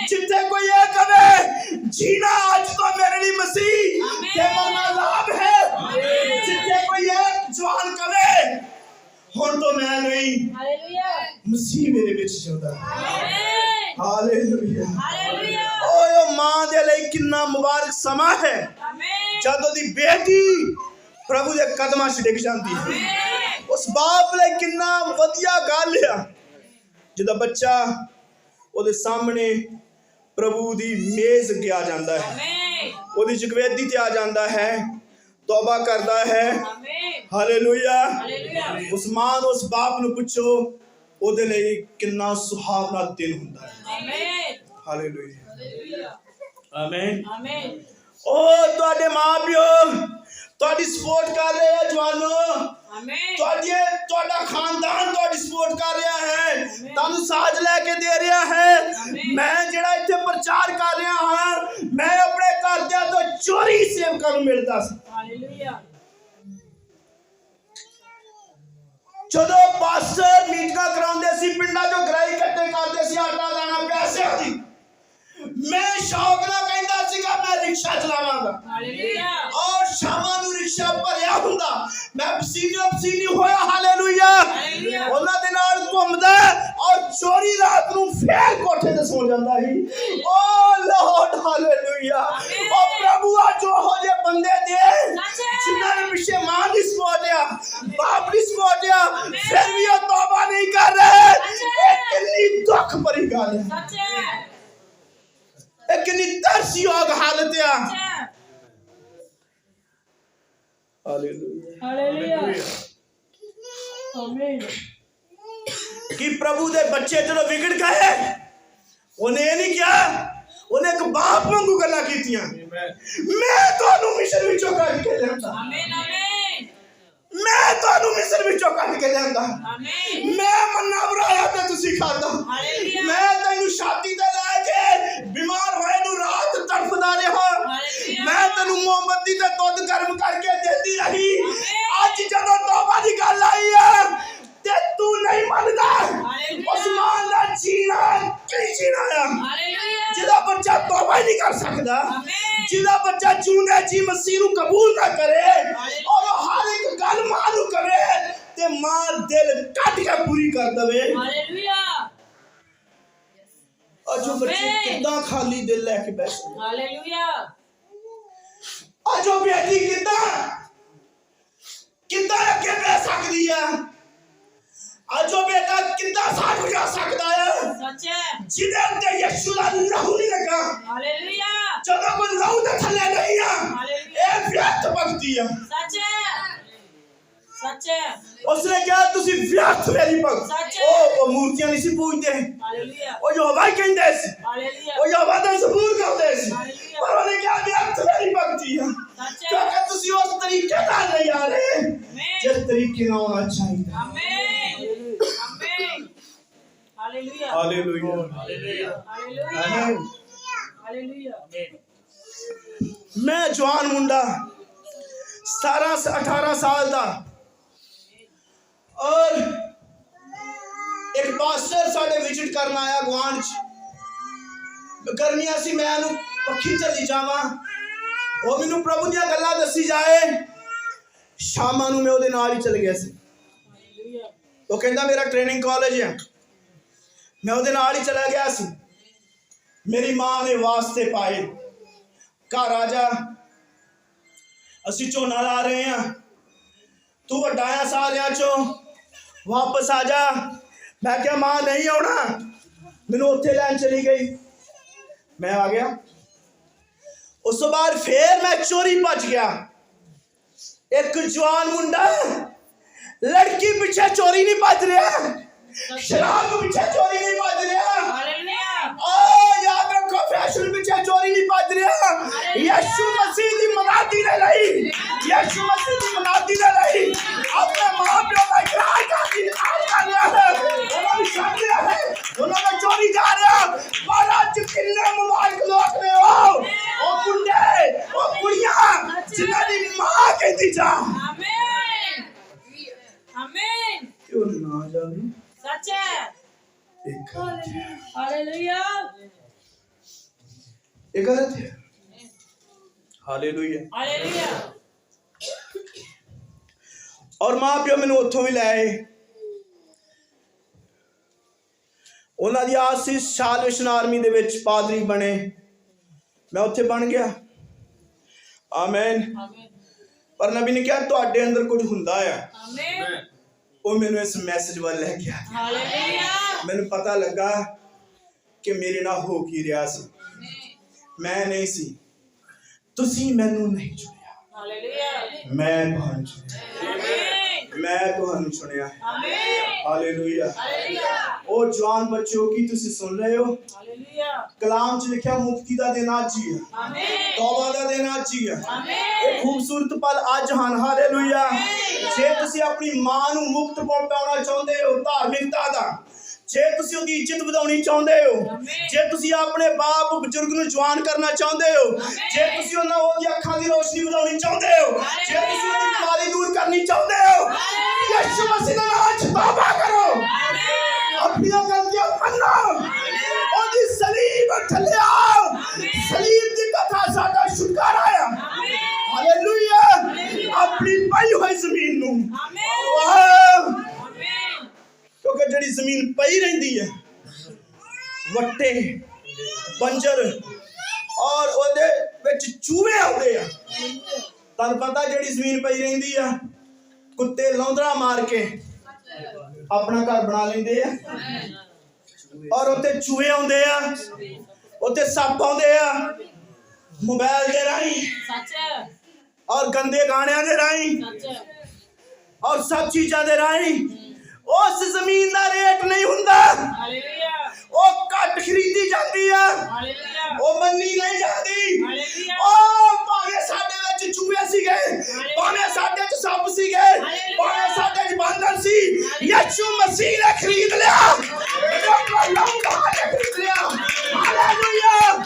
ਜਿੱਥੇ ਕੋਈ ਇਹ ਕਵੇ ਜੀਣਾ ਅੱਜ ਤੋਂ ਮੇਰੇ ਲਈ ਮਸੀਹ ਤੇ ਮਰਨਾ ਲਾਭ ਹੈ, ਜਿੱਥੇ ਕੋਈ ਇਹ ਜਵਾਨ ਕਵੇ ਹੁਣ ਤੋਂ ਮੈਂ ਨਹੀਂ ਮਸੀਹ ਮੇਰੇ ਵਿੱਚ ਜਿਉਂਦਾ। ਹਾਲੇਲੂਇਆ। ਓਏ ਮਾਂ ਦੇ ਲਈ ਕਿੰਨਾ ਮੁਬਾਰਕ ਸਮਾਂ ਹੈ ਜਦ ਉਹਦੀ ਬੇਟੀ प्रभु के कदमां 'ਚ ਡਿੱਗ ਜਾਂਦੀ ਹੈ। ਉਸ ਬਾਪ ਲਈ ਕਿੰਨਾ ਵਧੀਆ ਗੱਲ ਆ ਜਦੋਂ ਬੱਚਾ ਉਹਦੇ ਸਾਹਮਣੇ ਪ੍ਰਭੂ ਦੀ ਮੇਜ਼ ਅੱਗੇ ਆ ਜਾਂਦਾ ਹੈ, ਉਹਦੀ ਚੁਕਵੇਦੀ ਤੇ ਆ ਜਾਂਦਾ ਹੈ, ਤੌਬਾ ਕਰਦਾ ਹੈ। ਹਾਲੇਲੂਇਆ। ਉਸ ਮਾਂ ਨੂੰ ਉਸ ਬਾਪ ਨੂੰ ਪੁੱਛੋ ਉਹਦੇ ਲਈ ਕਿੰਨਾ ਸੁਹਾਵਣਾ ਦਿਨ ਹੁੰਦਾ ਹੈ। ਹਾਲੇਲੂਇਆ। ਆਮੇਨ। ਉਹ ਤੁਹਾਡੇ ਮਾਂ ਪਿਓ ਤੁਹਾਡੀ ਸਪੋਰਟ ਕਰ ਰਹੇ ਆ ਜਵਾਨੋ। ਤੁਹਾਡਾ ਖਾਨਦਾਨ ਤੁਹਾਡੀ ਸਪੋਰਟ ਕਰ ਰਿਹਾ ਹੈ, ਤੁਹਾਨੂੰ ਸਾਜ ਲੈ ਕੇ ਦੇ ਰਿਹਾ ਹੈ। ਮੈਂ ਜਿਹੜਾ ਇੱਥੇ ਪ੍ਰਚਾਰ ਕਰ ਰਿਹਾ ਹਾਂ, ਮੈਂ ਆਪਣੇ ਘਰਦਿਆਂ ਤੋਂ ਚੋਰੀ ਸੇਵਕਾਂ ਨੂੰ ਮਿਲਦਾ ਸੀ। ਜਦੋਂ ਪਾਸਟਰ ਮੀਟਿੰਗਾਂ ਕਰਾਉਂਦੇ ਸੀ, ਪਿੰਡਾਂ ਚੋਂ ਗਰਾਈ ਇਕੱਠੇ ਕਰਦੇ ਸੀ, ਆਟਾ ਦਾਣਾ ਪੈਸਿਆਂ ਦੀ, ਮੈਂ ਸ਼ੌਕ ਨਾਲ ਕਹਿੰਦਾ ਸੀਗਾ ਮੈਂ ਰਿਕਸ਼ਾ ਚਲਾਵਾਂਗਾ। ਔਰ ਸ਼ਾਮਾਂ ਨੂੰ ਰਿਕਸ਼ਾ ਭਰਿਆ ਹੁੰਦਾ, ਮੈਂ ਪਸੀਨੇ ਹੋਇਆ। ਹਾਲੇਲੂਇਆ। ਉਹਨਾਂ ਦੇ ਨਾਲ ਘੁੰਮਦਾ ਔਰ ਚੋਰੀ ਰਾਤ ਨੂੰ ਫੇਰ ਕੋਠੇ ਤੇ ਸੌ ਜਾਂਦਾ ਸੀ। ਓ ਲਾਰਡ ਹਾਲੇਲੂਇਆ। ਓ ਪ੍ਰਭੂ ਆ ਜੋ ਹੋ ਜੇ ਬੰਦੇ ਦੇ ਜਿਨ੍ਹਾਂ ਦੇ ਪਿੱਛੇ ਮਾਂ ਦੀ ਸਪੋਰਟ ਆ, ਬਾਪ ਦੀ ਸਪੋਰਟ ਆ, ਫਿਰ ਵੀ ਉਹ ਤੌਬਾ ਨਹੀਂ ਕਰ ਰਹੇ। ਇਹ ਕਿੰਨੀ ਦੁੱਖ ਭਰੀ ਗੱਲ ਹੈ, कितनी तरसयोग हालत है। कि प्रभु दे बच्चे जो विगड़ गए, उन्हें नहीं किया, उन्हें एक बाप वांगू गल्लां कीतियां। मैं तुहानू मिस्र विचों कढ के लिआंदा, मैं तुहानू मिस्र विचों कढ के लिआंदा, मैं मन्ना बनाया ते तुसीं खादा, मैं तैनू छाती ते लै के बीमार होए नू रात तड़फदा रहा, मैं तैनू मोमबत्ती ते दुध गर्म करके देती रही। अज जदों तौबा दी गल आई है ते तू नहीं मनदा, उस मां दा जीना की जीना है जिहदा बच्चा तौबा ही नहीं कर सकदा, जिहदा बच्चा जूंदे जी मसीह नू कबूल ना करे और हर एक गल मां नू करे ते मां दिल कट के पूरी कर दवे। जो बच्चे कितना खाली दिल लेके बैठे, जो बेटी कितना अगे बह सकती है, जो बेटा कितना साथ बुझा सकता है जिदे उत्ते यीशु दा लहू नहीं लगा। जदों कोई लहू दे थल्ले नहीं है, ये व्यर्थ भक्ति है। उसने कहा तुसी व्यर्थ मेरी भक्ति। ओ मूर्तियां नहीं सी पूजदे, ओ यहोवा ही कहंदे सी, ओ यहोवा दा सबूत करदे सी, पर उन्हें कहा व्यर्थ मेरी भक्ति है, क्योंकि तुसी उस तरीके नाल नहीं आ रहे जिस तरीके नाल होना चाहिए। हालेलुया। आमीन। मैं जवान मुंडा 17 से 18 साल दा, और एक पास्टर साडे विजिट करना आया गुआंढ च। गर्मियां सी, मैं उन्हें पक्खी चली जावा, वो मैनू प्रभु दी गल्लां दसी जाए। शामां नू मैं उहदे नाल ही चल गया सी। वो कहंदा मेरा ट्रेनिंग कॉलेज है, मैं उहदे नाल ही चला गया सी। मेरी मां ने वास्ते पाए, घर आ जा, असी झोना ला रहे हैं, तू वड्डा आ सारियां चों, वापस आ जा। मैं क्या मां नहीं आना, मैनू उत्थे लैन चली गई, मैं आ गया। उस तो बाद फिर मैं चोरी भज गया। एक जवान मुंडा लड़की पीछे चोरी नहीं भज रहा, शराब पीछे चोरी नहीं भज रहा, याद रखो फैशन पीछे चोरी नहीं भज रहा। यीशु मसीह दी मनादी ने लई, यीशु मसीह दी मनादी ने लई अपने मां प्यो का इकरार कर लिया है, उन्होंने छड़ दिया है, उन्होंने चोरी जा रहा। पर अज किन्ने मुबारक लोग ने ओ मुंडे ओ कुड़ियां जिन्हां दी मां कहती जा। आमीन आमीन। क्यों ना जावे, सच है। हालेलुया। ये गलत है। Hallelujah hallelujah. और मां प्यो मैनू उत्थों भी लाए, उन्हां दी आशीष साल्वेशन आर्मी दे विच पादरी बने, मैं उत्थे बन गया। आमीन। ਪਰ ਨਬੀ ਨੇ ਕਿਹਾ ਤੁਹਾਡੇ ਅੰਦਰ ਕੁਝ ਹੁੰਦਾ ਆ, ਆਮੀਨ ਉਹ ਮੈਨੂੰ ਇਸ ਮੈਸੇਜ ਵੱਲ ਲੈ ਕੇ ਆ। ਹਾਲੇਲੂਇਆ ਮੈਨੂੰ ਪਤਾ ਲੱਗਾ ਕਿ ਮੇਰੇ ਨਾਲ ਹੋ ਕੀ ਰਿਹਾ ਸੀ। ਮੈਂ ਨਹੀਂ ਸੀ, ਤੁਸੀਂ ਮੈਨੂੰ ਨਹੀਂ ਚੁਣਿਆ, ਹਾਲੇਲੂਇਆ ਮੈਂ ਤੁਹਾਨੂੰ ਚੁਣਿਆ, ਆਮੀਨ ਮੈਂ ਤੁਹਾਨੂੰ ਚੁਣਿਆ। ਆਮੀਨ ਹਾਲੇਲੂਇਆ। ਹਾਲੇਲੂਇਆ ਉਹ ਜਵਾਨ ਬੱਚਿਓ, ਕੀ ਤੁਸੀਂ ਸੁਣ ਰਹੇ ਹੋ? ਹਾਲੇਲੂਇਆ ਕਲਾਮ 'ਚ ਲਿਖਿਆ ਮੁਕਤੀ ਦਾ ਦਿਨ ਅੱਜ ਹੀ ਹੈ, ਆਮੀਨ ਤੌਬਾ ਦਾ ਦਿਨ ਅੱਜ ਹੀ ਹੈ। ਆਮੀਨ ਇਹ ਖੂਬਸੂਰਤ ਪਲ ਅੱਜ ਹਨ। ਹਾਲੇਲੂਇਆ। ਜੇ ਤੁਸੀਂ ਆਪਣੀ ਮਾਂ ਨੂੰ ਮੁਕਤ ਪਾਉਣਾ ਚਾਹੁੰਦੇ ਹੋ ਧਾਰਮਿਕਤਾ ਦਾ, ਜੇ ਤੁਸੀਂ ਉਹਦੀ ਇੱਜ਼ਤ ਵਧਾਉਣੀ ਚਾਹੁੰਦੇ ਹੋ, ਜੇ ਤੁਸੀਂ ਆਪਣੇ ਬਾਪ ਬਜ਼ੁਰਗ ਨੂੰ ਜਵਾਨ ਕਰਨਾ ਚਾਹੁੰਦੇ ਹੋ, ਜੇ ਤੁਸੀਂ ਉਹਦੀ ਅੱਖਾਂ ਦੀ ਰੋਸ਼ਨੀ ਵਧਾਉਣੀ ਚਾਹੁੰਦੇ ਹੋ, ਜੇ ਤੁਸੀਂ ਉਹਦੀ ਬਿਮਾਰੀ ਦੂਰ ਕਰਨੀ ਚਾਹੁੰਦੇ ਹੋ, ਯਿਸੂ ਮਸੀਹ ਦੇ ਨਾਮ 'ਚ ਤੌਬਾ ਕਰੋ, ਆਪਣੀਆਂ ਗਲਤੀਆਂ ਮੰਨੋ, ਉਹਦੀ ਸਲੀਬ ਥੱਲੇ ਆਓ। ਸਲੀਬ ਦੀ ਕਥਾ ਸਾਡਾ ਛੁਟਕਾਰਾ ਆ। ਹਾਲੇਲੂਇਆ। ਆਪਣੀ ਪਾਈ ਹੋਈ ਜ਼ਮੀਨ ਨੂੰ, ਵਾਹ, ਕਿਉਂਕਿ ਜਿਹੜੀ ਜ਼ਮੀਨ ਪਈ ਰਹਿੰਦੀ ਹੈ, ਵੱਟੇ ਬੰਜਰ ਔਰ ਉਹਦੇ ਵਿੱਚ ਚੂਹੇ ਆਉਂਦੇ ਆ। ਤੁਹਾਨੂੰ ਪਤਾ ਜਿਹੜੀ ਜ਼ਮੀਨ ਪਈ ਰਹਿੰਦੀ ਆ, ਕੁੱਤੇ ਲੌਂਦਰਾ ਮਾਰ ਕੇ ਆਪਣਾ ਘਰ ਬਣਾ ਲੈਂਦੇ ਆ, ਔਰ ਉੱਥੇ ਚੂਹੇ ਆਉਂਦੇ ਆ, ਉੱਥੇ ਸੱਪ ਆਉਂਦੇ ਆ, ਮੋਬਾਈਲ ਦੇ ਰਾਹੀਂ ਸੱਚ ਔਰ ਗੰਦੇ ਗਾਣਿਆਂ ਦੇ ਰਾਹੀਂ ਸੱਚ ਔਰ ਸਭ ਚੀਜ਼ਾਂ ਦੇ ਰਾਹੀਂ ਉਸ ਜ਼ਮੀਨ ਦਾ ਰੇਟ ਨਹੀਂ ਹੁੰਦਾ, ਹਾਲੇਲੂਇਆ ਉਹ ਘੱਟ ਖਰੀਦੀ ਜਾਂਦੀ ਆ, ਹਾਲੇਲੂਇਆ ਉਹ ਮੰਨੀ ਨਹੀਂ ਜਾਂਦੀ। ਹਾਲੇਲੂਇਆ ਉਹ ਭਾਵੇਂ ਸਾਡੇ ਵਿੱਚ ਚੂਹੇ ਸੀਗੇ, ਭਾਵੇਂ ਸਾਡੇ ਚ ਸੱਪ ਸੀਗੇ, ਭਾਵੇਂ ਸਾਡੇ ਚ ਬਾਂਦਰ ਸੀ, ਯਿਸੂ ਮਸੀਹ ਨੇ ਖਰੀਦ ਲਿਆ, ਰੱਬਾ ਲੰਗਾ ਨੇ ਖਰੀਦ ਲਿਆ। ਹਾਲੇਲੂਇਆ।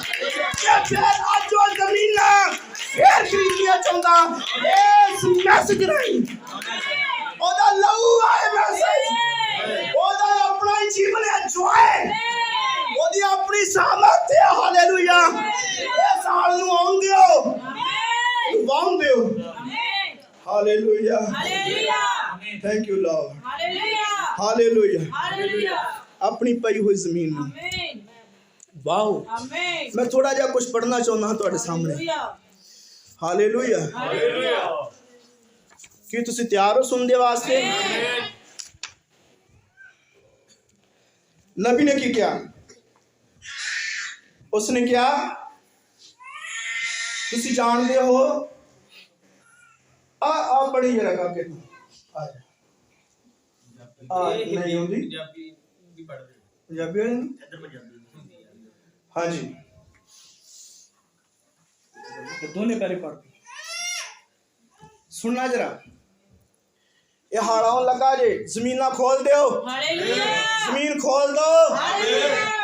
ਕਿ ਫਿਰ ਅੱਜ ਉਹ ਜ਼ਮੀਨਾਂ ਫੇਰ ਖਰੀਦਣੀਆਂ ਚਾਹੁੰਦਾ ਇਸ ਮੈਸੇਜ ਰਾਹੀਂ। ਉਹਦਾ ਲਹੂ ਆਏ ਮੈਸੇਜ, ਉਹਦਾ ਆਪਣਾ ਹੀ ਜੀਵਨ ਹੈ ਜੋਏ, ਉਹਦੀ ਆਪਣੀ ਸਾਮਰਥ ਹੈ। ਹਾਲੇਲੂਇਆ। ਇਹ ਸਾਲ ਨੂੰ ਆਉਣ ਦਿਓ, ਵਾਉਣ ਦਿਓ। Hallelujah. Hallelujah thank you Lord. Hallelujah hallelujah. Hallelujah ਆਪਣੀ ਪਈ ਹੋਈ ਜ਼ਮੀਨ ਨੂੰ ਆਮੀਨ ਵਾਓ। ਆਮੀਨ ਮੈਂ ਥੋੜਾ ਜਿਹਾ ਕੁਝ ਪੜ੍ਹਨਾ ਚਾਹੁੰਦਾ ਹਾਂ ਤੁਹਾਡੇ ਸਾਹਮਣੇ। Hallelujah hallelujah. ਹਾਲੇਲੂਇਆ ਕੀ ਤੁਸੀਂ ਤਿਆਰ ਹੋ ਸੁਣਨ ਵਾਸਤੇ? नबी ने की क्या? उसने क्या तुसी जानते हो? आ पढ़ी जरा करके नहीं होती पंजाबी वाले नहीं? हाँ जी दोनों पहले पढ़ सुनना जरा। ये हाड़ाओं लगा जे जमीना खोल दो, हालेलुया जमीन खोल दो,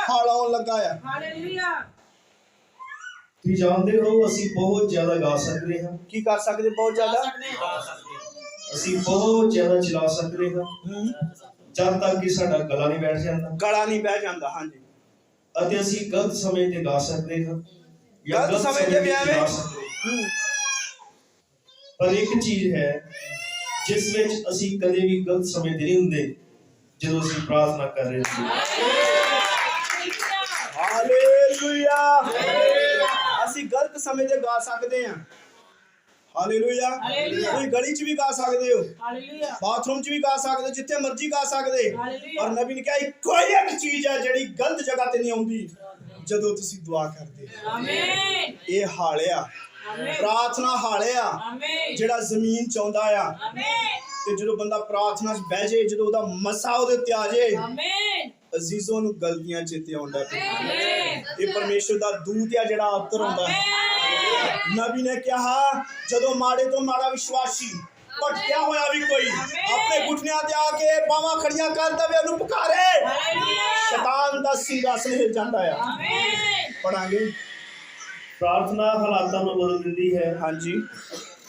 हाड़ाओं लगाया। हालेलुया ਤੁਸੀਂ ਜਾਣਦੇ ਹੋ ਅਸੀਂ ਬਹੁਤ ਜ਼ਿਆਦਾ ਗਾ ਸਕਦੇ ਹਾਂ। ਕੀ ਕਰ ਸਕਦੇ? ਬਹੁਤ ਜ਼ਿਆਦਾ ਅਸੀਂ ਬਹੁਤ ਜ਼ਿਆਦਾ ਚਲਾ ਸਕਦੇ ਹਾਂ ਜਦ ਤੱਕ ਕਿ ਸਾਡਾ ਗਲਾ ਨਹੀਂ ਬੈਠ ਜਾਂਦਾ। ਗਲਾ ਨਹੀਂ ਬਹਿ ਜਾਂਦਾ। ਹਾਂਜੀ। ਅਤੇ ਅਸੀਂ ਗਲਤ ਸਮੇਂ ਤੇ ਗਾ ਸਕਦੇ ਹਾਂ ਜਾਂ ਗਲਤ ਸਮੇਂ ਤੇ ਵੀ ਗਾ ਸਕਦੇ ਹਾਂ। ਪਰ ਇੱਕ ਚੀਜ਼ ਹੈ ਜਿਸ ਵਿੱਚ ਅਸੀਂ ਕਦੇ ਵੀ ਗਲਤ ਸਮੇਂ ਤੇ ਨਹੀਂ ਹੁੰਦੇ, ਜਦੋਂ ਅਸੀਂ ਪ੍ਰਾਰਥਨਾ ਕਰ ਰਹੇ ਹਾਂ। ਹਾਲੇਲੂਇਆ। ਅਸੀਂ ਗਲਤ ਸਮੇਂ ਤੇ ਗਾ ਸਕਦੇ ਹਾਂ। ਹਾਲੇਲੂਇਆ। ਤੁਸੀਂ ਗਲੀ 'ਚ ਵੀ ਗਾ ਸਕਦੇ ਹੋ, ਹਾਲੇਲੂਇਆ ਬਾਥਰੂਮ 'ਚ ਵੀ ਗਾ ਸਕਦੇ ਹੋ, ਜਿੱਥੇ ਮਰਜ਼ੀ ਗਾ ਸਕਦੇ। ਹਾਲੇਲੂਇਆ। ਪਰ ਨਬੀ ਨੇ ਕਿਹਾ ਕੋਈ ਇੱਕ ਚੀਜ਼ ਹੈ ਜਿਹੜੀ ਗਲਤ ਜਗ੍ਹਾ ਤੇ ਨਹੀਂ ਆਉਂਦੀ, ਜਦੋਂ ਤੁਸੀਂ ਦੁਆ ਕਰਦੇ। ਆਮੀਨ ਇਹ ਹਾਲਿਆ ਪ੍ਰਾਰਥਨਾ, ਹਾਲਿਆ ਆਮੀਨ ਜਿਹੜਾ ਜ਼ਮੀਨ ਚਾਹੁੰਦਾ ਆ। ਆਮੀਨ ਤੇ ਜਦੋਂ ਬੰਦਾ ਪ੍ਰਾਰਥਨਾ 'ਚ ਬਹਿ ਜੇ, ਜਦੋਂ ਉਹਦਾ ਮਸਾ ਉਹਦੇ ਉੱਤੇ ਆ ਜੇ, ਆਮੀਨ ਅਜ਼ੀਜ਼ੋਂ ਨੂੰ ਗਲਤੀਆਂ ਚੇਤੇ ਆਉਂਦਾ। ਆਮੀਨ ਇਹ ਪਰਮੇਸ਼ਰ ਦਾ ਦੂਤ ਆ ਜਿਹੜਾ ਉਤਰ ਆਉਂਦਾ। ਨਬੀ ਨੇ ਕਿਹਾ ਜਦੋਂ ਮਾੜੇ ਤੋਂ ਮਾੜਾ ਵਿਸ਼ਵਾਸੀ ਭਟਕਿਆ ਹੋਇਆ ਵੀ ਕੋਈ ਆਪਣੇ ਘੁਟਨਿਆਂ ਤੇ ਆ ਕੇ ਬਾਹਾਂ ਖੜੀਆਂ ਕਰ ਦਵੇ, ਉਹਨੂੰ ਪੁਕਾਰੇ, ਸ਼ੈਤਾਨ ਦਾ ਸਿੰਘਾਸਨ ਹਿਲ ਜਾਂਦਾ ਆ। ਆਮੀਨ ਪੜਾਂਗੇ। प्रार्थना हालातों में बदल देती है। हाँ जी।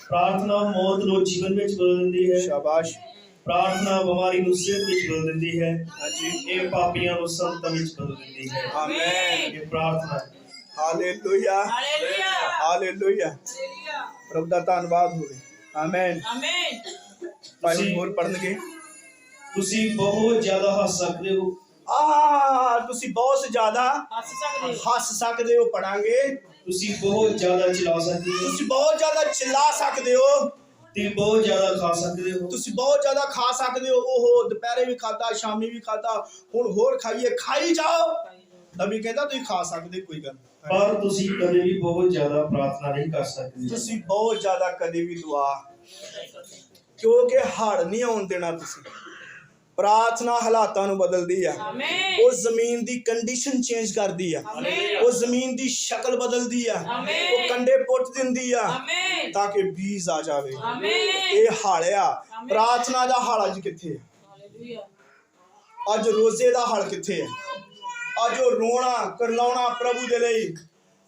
प्रार्थना मौत नो जीवन में बदल देती है। शाबाश। प्रार्थना बीमारी नु सेहत में बदल देती है। हाँ जी। ये पापियां नु संत में बदल देती है। आमीन। ये प्रार्थना। Hallelujah hallelujah hallelujah. प्रभु दा धन्यवाद होवे। आमीन आमीन। भाई होर पढ़नगे। तुसी बहुत ज्यादा हंस सकते हो। तुसी बहुत ज्यादा हंस सकते हो। पढ़ांगे। तुसी बहुत ज्यादा चिल्ला सकते हो। तुसी बहुत ज्यादा चिल्ला सकते हो। ਤੁਸੀਂ ਬਹੁਤ ਜ਼ਿਆਦਾ ਖਾ ਸਕਦੇ ਹੋ। ਤੁਸੀਂ ਬਹੁਤ ਜ਼ਿਆਦਾ ਖਾ ਸਕਦੇ ਹੋ। ਉਹ ਦੁਪਹਿਰੇ ਵੀ ਖਾਦਾ, ਸ਼ਾਮੀ ਵੀ ਖਾਦਾ, ਹੁਣ ਹੋਰ ਖਾਈਏ, ਖਾਈ ਜਾਓ। ਨਬੀ ਕਹਿੰਦਾ ਤੁਸੀਂ ਖਾ ਸਕਦੇ, ਕੋਈ ਗੱਲ ਨਹੀਂ। ਪਰ ਤੁਸੀਂ ਕਦੇ ਵੀ ਬਹੁਤ ਜ਼ਿਆਦਾ ਪ੍ਰਾਰਥਨਾ ਨਹੀਂ ਕਰ ਸਕਦੇ। ਤੁਸੀਂ ਬਹੁਤ ਜ਼ਿਆਦਾ ਕਦੇ ਵੀ ਦੁਆ, ਕਿਉਂਕਿ ਹੜ ਨਹੀਂ ਆਉਣ ਦੇਣਾ। ਤੁਸੀਂ ਪ੍ਰਾਰਥਨਾ ਹਾਲਾਤਾਂ ਨੂੰ ਬਦਲਦੀ ਆ। ਉਹ ਜ਼ਮੀਨ ਦੀ ਕੰਡੀਸ਼ਨ ਚੇਂਜ ਕਰਦੀ ਆ। ਉਹ ਜ਼ਮੀਨ ਦੀ ਸ਼ਕਲ ਬਦਲਦੀ ਆ। ਉਹ ਕੰਡੇ ਪੁੱਟ ਦਿੰਦੀ ਆ ਤਾਂ ਕਿ ਬੀਜ ਆ ਜਾਵੇ। ਇਹ ਹੜ ਆ। ਪ੍ਰਾਰਥਨਾ ਦਾ ਹੜ ਅੱਜ ਕਿੱਥੇ ਆ? ਅੱਜ ਰੋਜ਼ੇ ਦਾ ਹੜ ਕਿੱਥੇ ਹੈ? ਅੱਜ ਉਹ ਰੋਣਾ ਕਰਲਾਉਣਾ ਪ੍ਰਭੂ ਦੇ ਲਈ,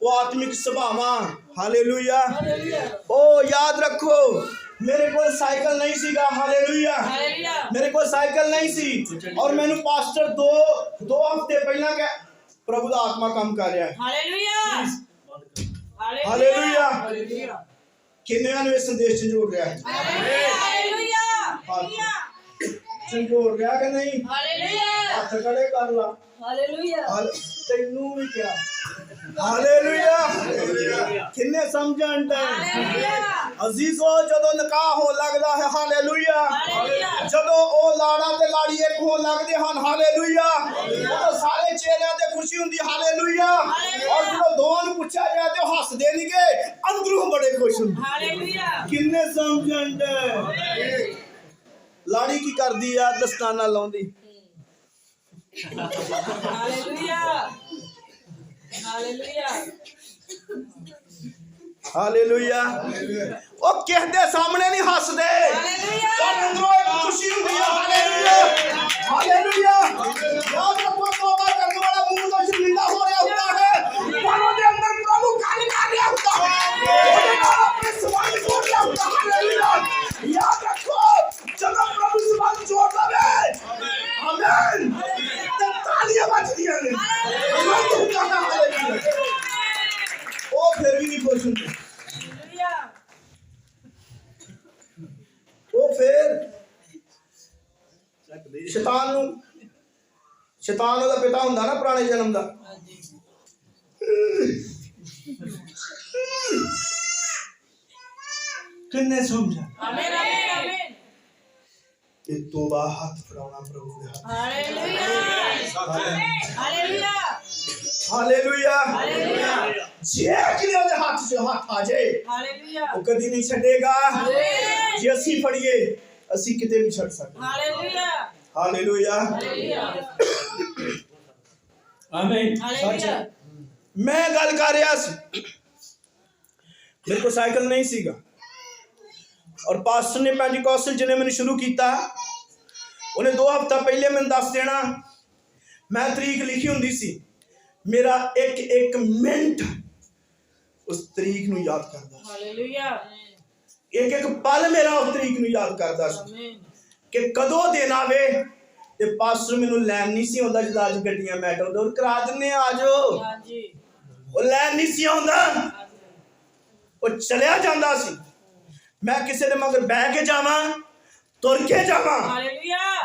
ਉਹ ਆਤਮਿਕ ਸੁਭਾਵਾਂ। ਹਾਲੇਲੂਇਆ। ਉਹ ਯਾਦ ਰੱਖੋ, ਮੇਰੇ ਕੋਲ ਸਾਈਕਲ ਨਹੀਂ ਸੀਗਾ। ਹਾਲੇਲੂਇਆ। ਮੇਰੇ ਕੋਲ ਸਾਈਕਲ ਨਹੀਂ ਸੀ ਔਰ ਮੈਨੂੰ ਪਾਸਟਰ ਦੋ ਹਫ਼ਤੇ ਪਹਿਲਾਂ ਕਹਿ, ਪ੍ਰਭੂ ਦਾ ਆਤਮਾ ਕੰਮ ਕਰ ਰਿਹਾ ਹੈ। ਹਾਲੇਲੂਇਆ। ਕਿੰਨਿਆਂ ਨੂੰ ਇਹ ਸੰਦੇਸ਼ ਝੰਜੋੜ ਰਿਹਾ ਹੈ? ਝੰਜੋੜ ਰਿਹਾ ਕਿ ਨਹੀਂ? ਹੱਥ ਖੜੇ ਕਰ ਲਾ। ਤੈਨੂੰ ਵੀ ਕਿਹਾ। ਹਾਲੇਲੂਇਆ। ਕਿੰਨੇ ਸਮਝਣ ਤੇ ਅਜ਼ੀਜ਼ੋ, ਜਦੋਂ ਨਿਕਾਹ ਹੋਣ ਲੱਗਦਾ ਹੈ, ਹਾਲੇਲੂਇਆ, ਜਦੋਂ ਉਹ ਲਾੜਾ ਤੇ ਲਾੜੀ ਇੱਕ ਹੋਣ ਲੱਗਦੇ ਹਨ, ਹਾਲੇਲੂਇਆ, ਉਦੋਂ ਸਾਰੇ ਚਿਹਰਿਆਂ ਤੇ ਖੁਸ਼ੀ ਹੁੰਦੀ। ਹਾਲੇਲੂਇਆ। ਔਰ ਜਦੋਂ ਦੋਵਾਂ ਨੂੰ ਪੁੱਛਿਆ ਜਾਏ ਤੇ ਉਹ ਹੱਸਦੇ ਨਹੀਂਗੇ, ਅੰਦਰੋਂ ਬੜੇ ਖੁਸ਼ ਹੁੰਦੇ। ਕਿੰਨੇ ਸਮਝਣ ਤੇ ਲਾੜੀ ਕੀ ਕਰਦੀ ਆ? ਦਸਤਾਨਾ ਲਾਉਂਦੀ। ਹਾਲੇਲੂਇਆ। ਉਹ ਕਿਸੇ ਦੇ ਸਾਹਮਣੇ ਨਹੀਂ ਹੱਸਦੇ, ਪਰ ਅੰਦਰੋਂ ਇੱਕ ਖੁਸ਼ੀ ਹੁੰਦੀ ਹੈ। ਹਾਲੇਲੂਇਆ। ਹਾਲੇਲੂਇਆ। ਯਾਦ ਰੱਖੋ, ਤੋਬਾ ਕਰਨ ਵਾਲਾ ਮੂੰਹ ਤੋਂ ਸ਼ਰਮਿੰਦਾ ਹੋ ਰਿਹਾ ਹੁੰਦਾ ਹੈ, ਪਰ ਉਹਦੇ ਅੰਦਰ ਪ੍ਰਭੂ ਗੱਲ ਕਰ ਰਿਹਾ ਹੁੰਦਾ ਹੈ। ਉਹਦੇ ਨਾਲ ਆਪਣੇ ਸਬੰਧ ਜੋੜ ਰਿਹਾ ਹੁੰਦਾ ਹੈ। ਹਾਲੇਲੂਇਆ। ਯਾਦ ਰੱਖੋ, ਜਦੋਂ ਪ੍ਰਭੂ ਸਬੰਧ ਜੋੜ ਲਵੇ, ਆਮੀਨ, ਤੇ ਤਾਲੀਆਂ ਵੱਜਦੀਆਂ ਨੇ। ਉਹ ਫਿਰ ਵੀ ਨਹੀਂ ਖੁਸ਼ ਹੁੰਦੇ। ਉਹ ਫਿਰ ਸ਼ੈਤਾਨ ਉਹਦਾ ਪਿਤਾ ਹੁੰਦਾ ਨਾ, ਪੁਰਾਣੇ ਜਨਮ ਦਾ। ਕਿੰਨੇ ਸਮਝਾ? ਇਹ ਤੋਬਾ ਹੱਥ ਫੜਾਉਣਾ ਪ੍ਰਭੂ ਦੇ ਹੱਥ। ਹਾਲੇਲੂਇਆ। ਜੇ ਕਿਨੇ ਉਹਦੇ ਹੱਥ 'ਚ ਹੱਥ ਆ ਜਾਏ, ਉਹ ਕਦੀ ਨਹੀਂ ਛੱਡੇਗਾ। ਜੇ ਅਸੀਂ ਫੜੀਏ, ਅਸੀਂ ਕਿਤੇ ਵੀ ਛੱਡ ਸਕਦੇ। ਹਾਲੇਲੂਇਆ। ਆਮੀਨ। ਮੈਂ ਗੱਲ ਕਰ ਰਿਹਾ ਸੀ, ਮੇਰੇ ਕੋਲ ਸਾਈਕਲ ਨਹੀਂ ਸੀਗਾ ਔਰ ਪਾਸਟਰ ਨੇ ਪੈਂਟੀਕੋਸਟਲ ਜਿਹਨੇ ਮੈਨੂੰ ਸ਼ੁਰੂ ਕੀਤਾ, ਉਹਨੇ 2 ਹਫ਼ਤਾ ਪਹਿਲੇ ਮੈਨੂੰ ਦੱਸ ਦੇਣਾ। ਮੈਂ ਤਰੀਕ ਲਿਖੀ ਹੁੰਦੀ ਸੀ, ਮੇਰਾ ਇੱਕ ਮਿੰਟ ਉਸ ਤਰੀਕ ਨੂੰ ਯਾਦ ਕਰਦਾ। ਹਾਲੇਲੂਇਆ। ਇੱਕ ਪਲ ਮੇਰਾ ਉਸ ਤਰੀਕ ਨੂੰ ਯਾਦ ਕਰਦਾ ਸੀ ਕਿ ਕਦੋਂ ਦਿਨ ਆਵੇ। ਤੇ ਪਾਸਟਰ ਮੈਨੂੰ ਲੈਣ ਨਹੀਂ ਸੀ ਆਉਂਦਾ, ਜਦੋਂ ਅੱਜ ਗੱਡੀਆਂ ਮੈਟਰੋ ਕਰਾ ਦਿੰਦੇ ਆ ਜਾਓ, ਉਹ ਲੈਣ ਨਹੀਂ ਸੀ ਆਉਂਦਾ, ਉਹ ਚਲਿਆ ਜਾਂਦਾ ਸੀ। ਮੈਂ ਕਿਸੇ ਦੇ ਮਗਰ ਬਹਿ ਕੇ ਜਾਵਾਂ, ਤੁਰ ਕੇ ਜਾਵਾਂ,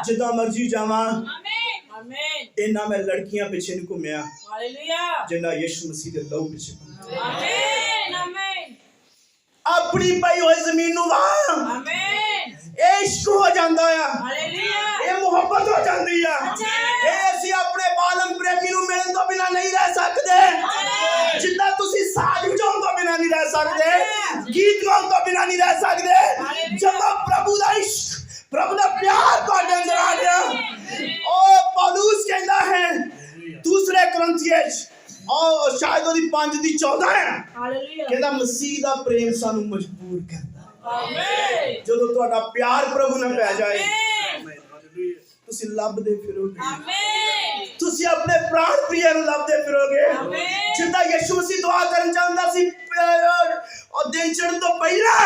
ਜਿੱਦਾਂ ਮਰਜ਼ੀ ਜਾਵਾਂ। ਇੰਨਾ ਮੈਂ ਲੜਕੀਆਂ ਪਿੱਛੇ ਨਹੀਂ ਘੁੰਮਿਆ ਜਿੰਨਾ ਯਿਸੂ ਮਸੀਹ ਦੇ ਲਹੂ ਪਿੱਛੇ ਘੁੰਮਿਆ। ਆਪਣੀ ਪਈ ਹੋਈ ਜ਼ਮੀਨ ਨੂੰ ਵਾਹ, ਇਹ ਇਸ਼ਕ ਹੋ ਜਾਂਦਾ ਆ, ਇਹ ਮੁਹੱਬਤ ਹੋ ਜਾਂਦੀ ਆ। ਇਹ ਅਸੀਂ ਆਪਣੇ ਬਾਲਮ ਪ੍ਰੇਮੀ ਨੂੰ ਮਿਲਣ ਤੋਂ ਬਿਨਾਂ ਨਹੀਂ ਰਹਿ ਸਕਦੇ, ਜਿੱਦਾਂ ਤੁਸੀਂ ਸਾਜ਼ ਵਜਾਉਣ ਤੋਂ ਬਿਨਾਂ ਨਹੀਂ ਰਹਿ ਸਕਦੇ, ਗੀਤ ਗਾਉਣ ਤੋਂ ਬਿਨਾਂ ਨਹੀਂ ਰਹਿ ਸਕਦੇ। ਜਦੋਂ ਪ੍ਰਭੂ ਦਾ ਇਸ਼ਕ, ਪ੍ਰਭੂ ਦਾ ਪਿਆਰ ਤੁਹਾਡੇ ਅੰਦਰ ਆ ਗਿਆ, ਉਹ ਪੌਲੁਸ ਕਹਿੰਦਾ ਹੈ 2 ਕੁਰਿੰਥੀਆਂ और शायद ਉਹਦੀ 5:14 ਹੈ, ਕਹਿੰਦਾ ਮਸੀਹ ਦਾ ਪ੍ਰੇਮ ਸਾਨੂੰ ਮਜਬੂਰ ਕਰਦਾ। ਆਮੀਨ। ਜਦੋਂ ਤੁਹਾਡਾ ਪਿਆਰ ਪ੍ਰਭੂ ਨਾਲ ਪੈ ਜਾਏ, ਤੁਸੀਂ ਲੱਭਦੇ ਫਿਰੋਗੇ। ਆਮੀਨ। ਤੁਸੀਂ ਆਪਣੇ ਪ੍ਰਾਣ ਪ੍ਰਿਯ ਨੂੰ ਲੱਭਦੇ ਫਿਰੋਗੇ। ਆਮੀਨ। ਜਿੱਦਾਂ ਯਿਸੂ ਮਸੀਹ ਦੁਆ ਕਰਨ ਜਾਂਦਾ ਸੀ, ਉਹ ਦਿਨ ਚੜ੍ਹਨ ਤੋਂ ਪਹਿਲਾਂ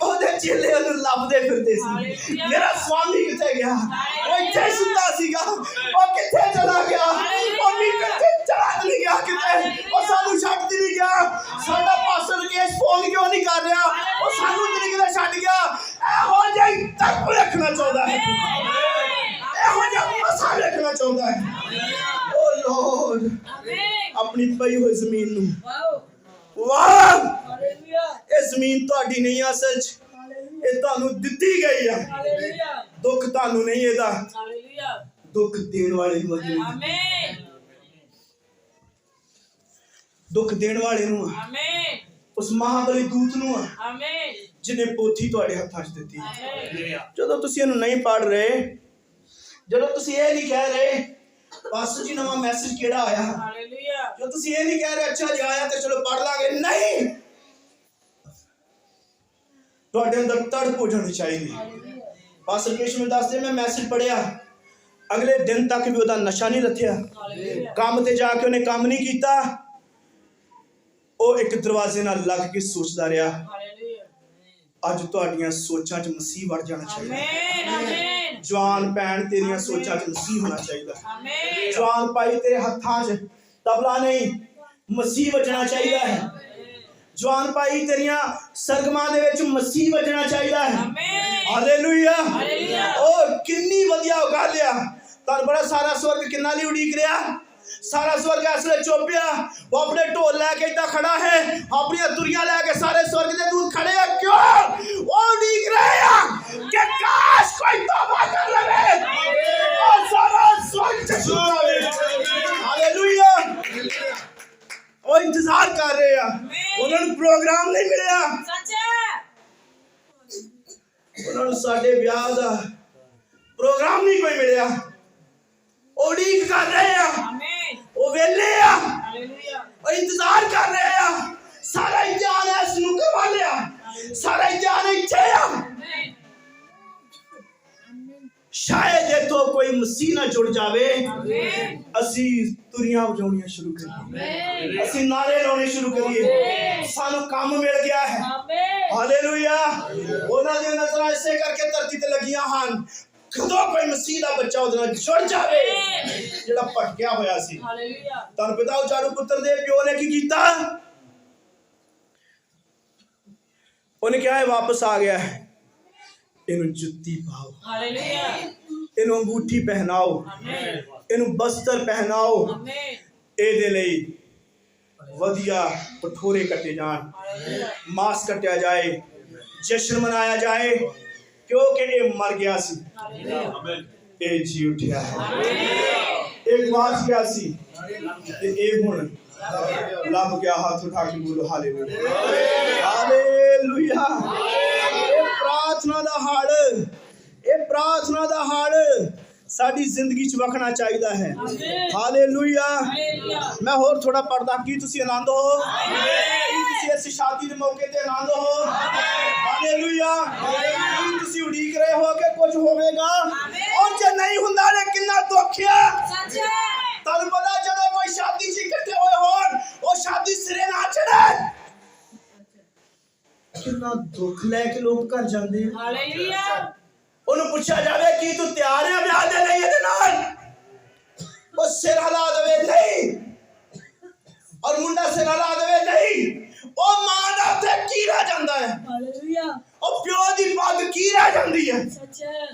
ਉਹਦੇ ਚੇਲੇ ਉਹਨੂੰ ਲੱਭਦੇ ਫਿਰਦੇ ਸੀ। ਮੇਰਾ ਸਵਾਮੀ ਕਿੱਥੇ ਗਿਆ? ਉਹ ਇੱਥੇ ਸੁੱਤਾ ਸੀਗਾ, ਉਹ ਕਿੱਥੇ ਚਲਾ ਗਿਆ? ਉਹ ਕਿੱਥੇ ਚਲਾ ਨਹੀਂ ਗਿਆ ਕਿਤੇ, ਉਹ ਸਾਨੂੰ ਛੱਡ ਨਹੀਂ ਗਿਆ। ਸਾਡਾ ਪਾਸਟਰ ਕੇਸ ਫੋਨ ਕਿਉਂ ਨਹੀਂ ਕਰ ਰਿਹਾ? ਉਹ ਸਾਨੂੰ ਕਿਤੇ ਛੱਡ ਗਿਆ। ਇਹੋ ਜਿਹਾ ਤੱਕ ਰੱਖਣਾ ਚਾਹੁੰਦਾ ਹੈ, ਇਹੋ ਜਿਹਾ ਮਸਾ ਰੱਖਣਾ ਚਾਹੁੰਦਾ ਹੈ। ਓ ਲੋਰਡ, ਆਪਣੀ ਪਈ ਹੋਈ ਜ਼ਮੀਨ ਨੂੰ ਵਾਹ, ਇਹ ਜ਼ਮੀਨ ਤੁਹਾਡੀ ਨਹੀਂ ਅਸਲ 'ਚ ਇਹ ਤੁਹਾਨੂੰ ਦਿੱਤੀ ਗਈ ਆ। ਹਾਲੇਲੂਇਆ ਦੁੱਖ ਤੁਹਾਨੂੰ ਨਹੀਂ ਇਹਦਾ, ਹਾਲੇਲੂਇਆ ਦੁੱਖ ਦੇਣ ਵਾਲੇ ਨੂੰ ਆ। ਆਮੇਨ ਦੁੱਖ ਦੇਣ ਵਾਲੇ ਨੂੰ ਆ, ਆਮੇਨ ਉਸ ਮਹਾਬਲੀ ਦੂਤ ਨੂੰ ਆ ਆਮੇਨ ਜਿਹਨੇ ਪੋਥੀ ਤੁਹਾਡੇ ਹੱਥਾਂ 'ਚ ਦਿੱਤੀ। ਆਮੇਨ ਜਦੋਂ ਤੁਸੀਂ ਇਹਨੂੰ ਨਹੀਂ ਪੜ੍ਹ ਰਹੇ, ਜਦੋਂ ਤੁਸੀਂ ਇਹ ਨਹੀਂ ਕਹਿ ਰਹੇ ਪਾਸਟਰ ਜੀ ਨਵਾਂ ਮੈਸੇਜ ਕਿਹੜਾ ਆਇਆ, ਹਾਲੇਲੂਇਆ ਜੋ ਤੁਸੀਂ ਇਹ ਨਹੀਂ ਕਹਿ ਰਹੇ ਅੱਛਾ ਜੀ ਆਇਆ ਤੇ ਚਲੋ ਪੜ੍ਹ ਲਾਂਗੇ, ਨਹੀਂ, ਤੁਹਾਡੇ ਅੰਦਰ ਤੜਪ ਹੋ ਜਾਣੀ ਚਾਹੀਦੀ। ਪਾਸਟਰ ਕ੍ਰਿਸ਼ਨ ਦੱਸਦੇ ਮੈਂ ਮੈਸੇਜ ਪੜ੍ਹਿਆ, ਅਗਲੇ ਦਿਨ ਤੱਕ ਵੀ ਉਹਦਾ ਨਸ਼ਾ ਨਹੀਂ ਰੱਥਿਆ, ਹਾਲੇਲੂਇਆ ਕੰਮ ਤੇ ਜਾ ਕੇ ਉਹਨੇ ਕੰਮ ਨਹੀਂ ਕੀਤਾ, ਉਹ ਇੱਕ ਦਰਵਾਜ਼ੇ ਨਾਲ ਲੱਗ ਕੇ ਸੋਚਦਾ ਰਿਹਾ। ਹਾਲੇਲੂਇਆ ਅੱਜ ਤੁਹਾਡੀਆਂ ਸੋਚਾਂ 'ਚ ਮਸੀਹ ਵੜ ਜਾਣਾ ਚਾਹੀਦਾ। ਆਮੇਨ ਆਮੇਨ ਜਵਾਨ ਭੈਣ ਤੇਰੀਆਂ ਸੋਚਾਂ 'ਚ ਮਸੀਹ ਹੋਣਾ ਚਾਹੀਦਾ। ਆਮੇਨ ਜਵਾਨ ਭਾਈ ਤੇਰੇ ਹੱਥਾਂ 'ਚ ਤਬਲਾ ਨਹੀਂ ਮਸੀਹ ਵੱਜਣਾ ਚਾਹੀਦਾ ਹੈ। ਜਵਾਨ ਭਾਈ ਤੇਰੀਆਂ ਸਰਗਮਾਂ ਦੇ ਵਿੱਚ ਮਸੀਹ ਵੱਜਣਾ ਚਾਹੀਦਾ ਹੈ। ਆਮੇਨ ਹਾਲੇਲੂਇਆ ਹਾਲੇਲੂਇਆ ਉਹ ਕਿੰਨੀ ਵਧੀਆ ਗੱਲ ਆ। ਤਾਂ ਬੜਾ ਸਾਰਾ ਸਵਰਗ ਕਿੰਨਾ ਲਈ ਉਡੀਕ ਰਿਹਾ, ਸਾਰਾ ਸਵਰਗ ਇਸ ਵੇਲੇ ਚੁੱਪ ਆ। ਉਹ ਆਪਣੇ ਢੋਲ ਲੈ ਕੇ ਇੱਦਾਂ ਖੜਾ ਹੈ, ਆਪਣੀਆਂ ਤੁਰੀਆਂ ਲੈ ਕੇ ਸਾਰੇ ਸਵਰਗ ਦੇ ਦੂਤ ਖੜੇ ਆ। ਕਿਉਂ? ਉਹ ਉਡੀਕ ਰਹੇ ਆ ਕਿ ਕਾਸ਼ ਕੋਈ ਤੌਬਾ ਕਰ ਲਵੇ और सारा स्वर्ग चकना आवे। हालेलुया। ਉਹ ਇੰਤਜ਼ਾਰ ਕਰ ਰਹੇ ਆ, ਉਹਨਾਂ ਨੂੰ ਪ੍ਰੋਗਰਾਮ ਨਹੀਂ ਮਿਲਿਆ, ਸੱਚ ਉਹਨਾਂ ਨੂੰ ਸਾਡੇ ਵਿਆਹ ਦਾ ਪ੍ਰੋਗਰਾਮ ਨਹੀਂ ਕੋਈ ਮਿਲਿਆ। ਉਹ ਉਡੀਕ ਕਰ ਰਹੇ ਆ, ਆਮੇਨ ਉਹ ਵੇਲੇ ਆ, ਹਾਲੇਲੂਇਆ ਉਹ ਇੰਤਜ਼ਾਰ ਕਰ ਰਹੇ ਆ। ਸਾਰਾ ਇਮਤਿਹਾਨ ਇਸ ਨੂੰ ਕਰਵਾ ਲਿਆ, ਸਾਰਾ ਇਮਤਿਹਾਨ ਇੱਥੇ ਆ। ਆਮੇਨ शायद ये तो कोई मसीह ना जुड़ जावे, ਆਮੇਨ ਅਸੀਂ ਤੁਰੀਆਂ ਵਜਾਉਣੀਆਂ ਸ਼ੁਰੂ ਕਰੀਏ, ਆਮੇਨ ਅਸੀਂ ਨਾਰੇ ਲਾਉਣੇ ਸ਼ੁਰੂ ਕਰੀਏ। ਸਾਨੂੰ ਕੰਮ ਮਿਲ ਗਿਆ ਹੈ। Amen hallelujah. ਉਹਨਾਂ ਦੀਆਂ ਨਜ਼ਰਾਂ ਇਸੇ ਕਰਕੇ ਧਰਤੀ ਤੇ ਲੱਗੀਆਂ ਹਨ, ਕਦੋਂ ਕੋਈ ਮਸੀਹ ਦਾ ਬੱਚਾ ਉਹਦੇ ਨਾਲ ਜੁੜ ਜਾਵੇ ਜਿਹੜਾ ਭਟਕਿਆ ਹੋਇਆ ਸੀ। ਹਾਲੇਲੂਇਆ ਤਾਂ ਪਿਤਾ ਉਜਾੜੂ ਪੁੱਤਰ ਦੇ ਪਿਓ ਨੇ ਕੀ ਕੀਤਾ? ਉਹਨੇ ਕਿਹਾ ਹੈ ਵਾਪਸ ਆ ਗਿਆ ਹੈ, ਇਹਨੂੰ ਜੁੱਤੀ ਪਾਓ, ਹਾਲੇਲੂਇਆ ਇਹਨੂੰ ਅੰਗੂਠੀ ਪਹਿਨਾਓ, ਆਮੇਨ ਇਹਨੂੰ ਬਸਤਰ ਪਹਿਨਾਓ। ਆਮੇਨ ਇਹਦੇ ਲਈ ਵਧੀਆ ਪਠੋਰੇ ਕੱਟੇ ਜਾਣ, ਹਾਲੇਲੂਇਆ ਮਾਸ ਕੱਟਿਆ ਜਾਏ, ਜਸ਼ਨ ਮਨਾਇਆ ਜਾਏ, ਕਿਉਂਕਿ ਇਹ ਮਰ ਗਿਆ ਸੀ, ਹਾਲੇਲੂਇਆ ਇਹ ਜੀ ਉੱਠਿਆ ਹੈ। ਆਮੇਨ ਇਹ ਗਵਾਚ ਗਿਆ ਸੀ ਤੇ ਇਹ ਹੁਣ ਲੱਭ ਗਿਆ। ਹੱਥ ਉਠਾ ਕੇ ਬੋਲੋ ਹਾਲੇਲੂਇਆ ਹਾਲੇਲੂਇਆ। ਇਹ ਪ੍ਰਾਰਥਨਾ ਦਾ ਹੜ, ਇਹ ਪ੍ਰਾਰਥਨਾ ਦਾ ਹੜ ਸਾਡੀ ਜ਼ਿੰਦਗੀ 'ਚ ਵਖਣਾ ਚਾਹੀਦਾ ਹੈ। ਹਾਲੇਲੂਇਆ। ਹਾਲੇਲੂਇਆ ਮੈਂ ਹੋਰ ਥੋੜਾ ਪੜਦਾ, ਕੀ ਤੁਸੀਂ ਆਨੰਦ ਹੋ? ਕੀ ਤੁਸੀਂ ਇਸ ਸ਼ਾਦੀ ਦੇ ਮੌਕੇ ਤੇ ਆਨੰਦ ਹੋ? ਹਾਲੇਲੂਇਆ। ਕੀ ਤੁਸੀਂ ਉਡੀਕ ਰਹੇ ਹੋ ਕਿ ਕੁਝ ਹੋਵੇਗਾ? ਔਰ ਜੇ ਨਹੀਂ ਹੁੰਦਾ ਨੇ ਕਿੰਨਾ ਦੁੱਖ ਆ। ਸੱਚ ਤੁਹਾਨੂੰ ਪਤਾ ਜਦੋਂ ਕੋਈ ਸ਼ਾਦੀ 'ਚ ਇਕੱਠੇ ਹੋਏ ਹੋਣ, ਉਹ ਸ਼ਾਦੀ ਸਿਰੇ ਨਾ ਚੜੇ, ਕਿੰਨਾ ਦੁੱਖ ਲੈ ਕੇ ਲੋਕ ਘਰ ਜਾਂਦੇ ਆ। ਹਾਲੇਲੂਇਆ ਉਹਨੂੰ ਪੁੱਛਿਆ ਜਾਵੇ ਕੀ ਤੂੰ ਤਿਆਰ ਹੈ ਵਿਆਹ ਦੇ ਲਈ ਇਹਦੇ ਨਾਲ, ਉਹ ਸਿਰ ਹਿਲਾ ਦੇਵੇ ਨਹੀਂ, ਔਰ ਮੁੰਡਾ ਸਿਰ ਹਿਲਾ ਦੇਵੇ ਨਹੀਂ। ਉਹ ਮਾਂ ਦਾ ਉੱਥੇ ਕੀ ਰਹਿ ਜਾਂਦਾ ਹੈ? ਹਾਲੇਲੂਇਆ ਉਹ ਪਿਓ ਦੀ ਪੱਗ ਕੀ ਰਹਿ ਜਾਂਦੀ ਹੈ ਸੱਚ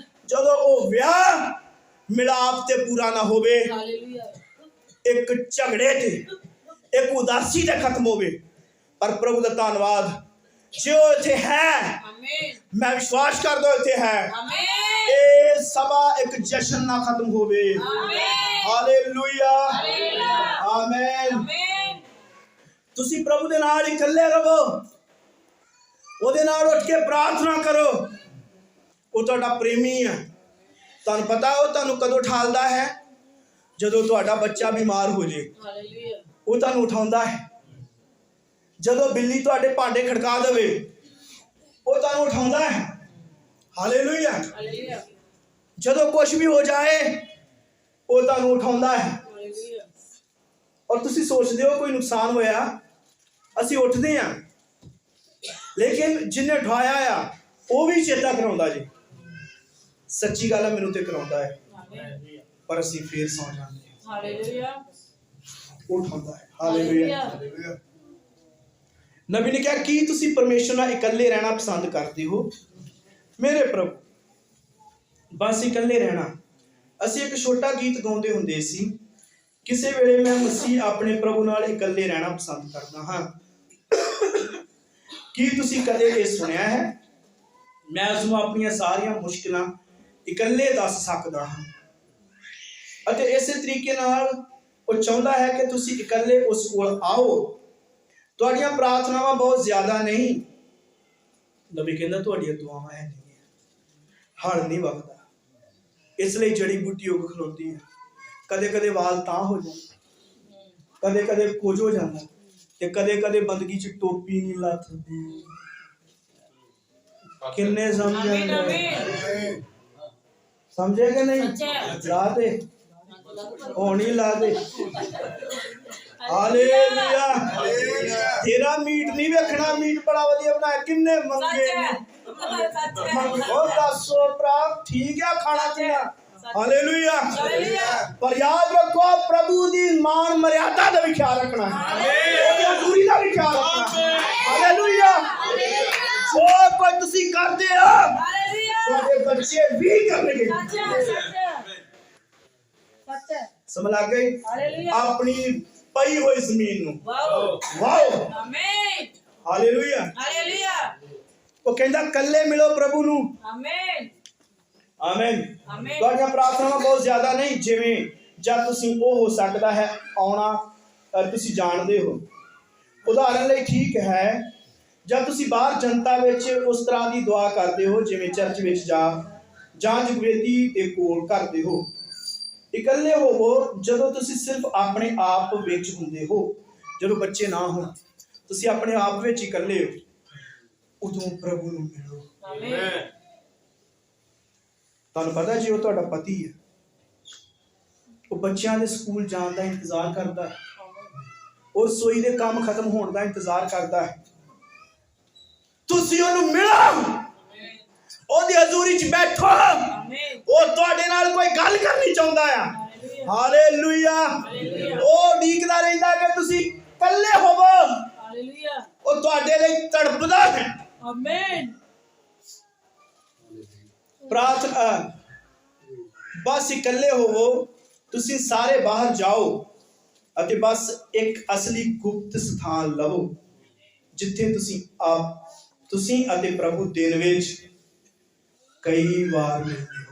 ਜਦੋਂ ਉਹ ਵਿਆਹ ਮਿਲਾਪ ਤੇ ਪੂਰਾ ਨਾ ਹੋਵੇ, ਹਾਲੇਲੂਇਆ ਇੱਕ ਝਗੜੇ ਤੇ, ਇੱਕ ਉਦਾਸੀ ਤੇ ਖਤਮ ਹੋਵੇ। ਪਰ ਪ੍ਰਭੂ ਦਾ ਧੰਨਵਾਦ, ਜੋ ਇੱਥੇ ਹੈ, ਆਮੇਨ ਮੈਂ ਵਿਸ਼ਵਾਸ ਕਰਦਾ ਇੱਥੇ ਹੈ, ਆਮੇਨ ਇਹ ਸਭਾ ਇੱਕ ਜਸ਼ਨ ਨਾਲ ਖਤਮ ਹੋਵੇ। Amen hallelujah hallelujah amen. Amen ਤੁਸੀਂ ਪ੍ਰਭੂ ਦੇ ਨਾਲ ਇਕੱਲੇ ਰਹੋ, ਉਹਦੇ ਨਾਲ ਉੱਠ ਕੇ ਪ੍ਰਾਰਥਨਾ ਕਰੋ। ਉਹ ਤੁਹਾਡਾ ਪ੍ਰੇਮੀ ਹੈ। ਤੁਹਾਨੂੰ ਪਤਾ ਉਹ ਤੁਹਾਨੂੰ ਕਦੋਂ ਉਠਾਲਦਾ ਹੈ? ਜਦੋਂ ਤੁਹਾਡਾ ਬੱਚਾ ਬਿਮਾਰ ਹੋ ਜੇ, ਹਾਲੇਲੂਇਆ ਉਹ ਤੁਹਾਨੂੰ ਉਠਾਉਂਦਾ ਹੈ। ਜਦੋਂ ਬਿੱਲੀ ਤੁਹਾਡੇ ਭਾਂਡੇ ਖੜਕਾ ਦੇਵੇ, ਉਹ ਤੁਹਾਨੂੰ ਉਠਾਉਂਦਾ ਹੈ। ਹਾਲੇਲੂਇਆ। ਹਾਲੇਲੂਇਆ ਜਦੋਂ ਕੁਝ ਵੀ ਹੋ ਜਾਏ, ਉਹ ਤੁਹਾਨੂੰ ਉਠਾਉਂਦਾ ਹੈ। ਹਾਲੇਲੂਇਆ ਔਰ ਤੁਸੀਂ ਸੋਚਦੇ ਹੋ ਕੋਈ ਨੁਕਸਾਨ ਹੋਇਆ, ਅਸੀਂ ਉੱਠਦੇ ਹਾਂ, ਲੇਕਿਨ ਜਿਹਨੇ ਉਠਾਇਆ ਆ ਉਹ ਵੀ ਚੇਤਾ ਕਰਾਉਂਦਾ ਜੀ। ਸੱਚੀ ਗੱਲ ਹੈ, ਮੈਨੂੰ ਤੇ ਕਰਾਉਂਦਾ ਹੈ, ਆਮੇਨ ਪਰ ਅਸੀਂ ਫੇਰ ਸੌ ਜਾਂਦੇ ਹਾਂ। ਹਾਲੇਲੂਇਆ ਉਹ ਉਠਾਉਂਦਾ ਹੈ। ਹਾਲੇਲੂਇਆ। ਨਬੀ ਨੇ ਕਿਹਾ ਕੀ ਤੁਸੀਂ ਪਰਮੇਸ਼ਰ ਨਾਲ ਇਕੱਲੇ ਰਹਿਣਾ ਪਸੰਦ ਕਰਦੇ ਹੋ? ਮੇਰੇ ਪ੍ਰਭੂ, ਬਸ ਇਕੱਲੇ ਰਹਿਣਾ। ਅਸੀਂ ਇੱਕ ਛੋਟਾ ਗੀਤ ਗਾਉਂਦੇ ਹੁੰਦੇ ਸੀ, ਕਿਸੇ ਵੇਲੇ ਮੈਂ ਮਸੀਹ ਆਪਣੇ ਪ੍ਰਭੂ ਨਾਲ ਇਕੱਲੇ ਰਹਿਣਾ ਪਸੰਦ ਕਰਦਾ ਹਾਂ। ਕੀ ਤੁਸੀਂ ਕਦੇ ਇਹ ਸੁਣਿਆ ਹੈ? ਮੈਂ ਉਸ ਨੂੰ ਆਪਣੀਆਂ ਸਾਰੀਆਂ ਮੁਸ਼ਕਿਲਾਂ ਇਕੱਲੇ ਦੱਸ ਸਕਦਾ ਹਾਂ ਅਤੇ ਇਸੇ ਤਰੀਕੇ ਨਾਲ ਉਹ ਚਾਹੁੰਦਾ ਹੈ ਕਿ ਤੁਸੀਂ ਇਕੱਲੇ ਉਸ ਕੋਲ ਆਓ। ਤੁਹਾਡੀਆਂ ਪ੍ਰਾਰਥਨਾਵਾਂ ਬਹੁਤ ਜ਼ਿਆਦਾ ਨਹੀਂ। ਨਬੀ ਕਹਿੰਦਾ ਤੁਹਾਡੀਆਂ ਦੁਆਵਾਂ ਹੈ ਨਹੀਂ, ਹਲ ਨਹੀਂ ਵਗਦਾ, ਇਸ ਲਈ ਜੜੀ ਬੂਟੀ ਉੱਗ ਖਲੋਤੀ ਹੈ। ਕਦੇ ਕਦੇ ਵਾਲ ਤਾਂ ਹੋ ਜਾਂਦੇ, ਕਦੇ ਕਦੇ ਕੁਝ ਹੋ ਜਾਂਦਾ, ਤੇ ਕਦੇ ਕਦੇ ਬੰਦਗੀ ਚ ਟੋਪੀ ਨਹੀਂ ਲੱਥਦੀ। ਕਿੰਨੇ ਸਮਝੇ ਕਿ ਨਹੀਂ? ਲਾ ਦੇ ਹੋਣੀ, ਲਾ ਦੇ। ਹਾਲੇਲੂਇਆ। ਤੇਰਾ ਮੀਟ ਨਹੀਂ ਵੇਖਣਾ, ਮੀਟ ਬੜਾ ਵਧੀਆ ਬਣਾਇਆ, ਕਿੰਨੇ ਮੰਗੇ ਮੰਗੋ ਦੱਸੋ ਭਰਾ, ਠੀਕ ਆ ਖਾਣਾ ਪੀਣਾ। ਹਾਲੇਲੂਇਆ। ਪਰ ਯਾਦ ਰੱਖੋ ਪ੍ਰਭੂ ਦੀ ਮਾਨ ਮਰਿਆਦਾ ਦਾ ਵੀ ਖਿਆਲ ਰੱਖਣਾ ਹੈ, ਉਹਦੀ ਹਜ਼ੂਰੀ ਦਾ ਵੀ ਖਿਆਲ ਰੱਖਣਾ ਹੈ। ਹਾਲੇਲੂਇਆ। ਜੋ ਕੋਈ ਤੁਸੀਂ ਕਰਦੇ ਹੋ ਤੁਹਾਡੇ ਬੱਚੇ ਵੀ ਕਰਨਗੇ। ਸਮਝ ਲੱਗ ਗਈ? ਆਪਣੀ ਪਈ ਹੋਈ ਜ਼ਮੀਨ ਨੂੰ ਵਾਓ। ਆਮੀਨ। ਹਾਲੇਲੂਇਆ। ਹਾਲੇਲੂਇਆ। ਉਹ ਕਹਿੰਦਾ ਕੱਲੇ ਮਿਲੋ ਪ੍ਰਭੂ ਨੂੰ। ਆਮੀਨ। ਆਮੀਨ। ਆਮੀਨ। ਤੁਹਾਡੀਆਂ ਪ੍ਰਾਰਥਨਾਵਾਂ ਬਹੁਤ ਜ਼ਿਆਦਾ ਨਹੀਂ, ਜਿਵੇਂ ਜਦ ਤੁਸੀਂ ਉਹ ਹੋ ਸਕਦਾ ਹੈ ਆਉਣਾ ਤੁਸੀਂ ਜਾਣਦੇ ਹੋ। ਉਦਾਹਰਨ ਲਈ ਠੀਕ ਹੈ, ਜਦ ਤੁਸੀਂ ਬਾਹਰ ਜਨਤਾ ਵਿੱਚ ਉਸ ਤਰ੍ਹਾਂ ਦੀ ਦੁਆ ਕਰਦੇ ਹੋ ਜਿਵੇਂ ਚਰਚ ਵਿੱਚ ਜਾਂ ਜਗਵੇਦੀ ਦੇ ਕੋਲ ਕਰਦੇ ਹੋ। ਇਕੱਲੇ ਹੋਵੋ ਜਦੋਂ ਤੁਸੀਂ ਸਿਰਫ ਆਪਣੇ ਆਪ ਵਿੱਚ ਹੁੰਦੇ ਹੋ। ਜਦੋਂ ਬੱਚੇ ਨਾ ਹੋਣ, ਤੁਸੀਂ ਆਪਣੇ ਆਪ ਵਿੱਚ ਇਕੱਲੇ ਹੋ, ਉਦੋਂ ਪ੍ਰਭੂ ਨੂੰ ਮਿਲੋ। ਤੁਹਾਨੂੰ ਪਤਾ ਜੀ, ਉਹ ਤੁਹਾਡਾ ਪਤੀ ਹੈ, ਉਹ ਬੱਚਿਆਂ ਦੇ ਸਕੂਲ ਜਾਣ ਦਾ ਇੰਤਜ਼ਾਰ ਕਰਦਾ ਹੈ, ਉਹ ਰਸੋਈ ਦੇ ਕੰਮ ਖਤਮ ਹੋਣ ਦਾ ਇੰਤਜ਼ਾਰ ਕਰਦਾ ਹੈ। ਤੁਸੀਂ ਉਹਨੂੰ ਮਿਲੋ, ਉਹਦੀ ਹਜ਼ੂਰੀ 'ਚ ਬੈਠੋ, ਉਹ ਤੁਹਾਡੇ ਨਾਲ ਕੋਈ ਗੱਲ ਕਰਨੀ ਚਾਹੁੰਦਾ ਆ। ਹਾਲੇਲੂਇਆ। ਉਹ ਉਡੀਕਦਾ ਰਹਿੰਦਾ ਕਿ ਤੁਸੀਂ ਇਕੱਲੇ ਹੋਵੋ। ਹਾਲੇਲੂਇਆ। ਉਹ ਤੁਹਾਡੇ ਲਈ ਤੜਪਦਾ ਹੈ। ਆਮੀਨ। ਪ੍ਰਾਰਥਨਾ ਬਸ ਇਕੱਲੇ ਹੋਵੋ, ਤੁਸੀਂ ਸਾਰੇ ਬਾਹਰ ਜਾਓ ਅਤੇ ਬਸ ਇੱਕ ਅਸਲੀ ਗੁਪਤ ਸਥਾਨ ਲਵੋ ਜਿੱਥੇ ਤੁਸੀਂ ਅਤੇ ਪ੍ਰਭੂ ਦਿਨ ਵਿੱਚ ਕਈ ਵਾਰ ਮਿਲਦੇ ਹੋ।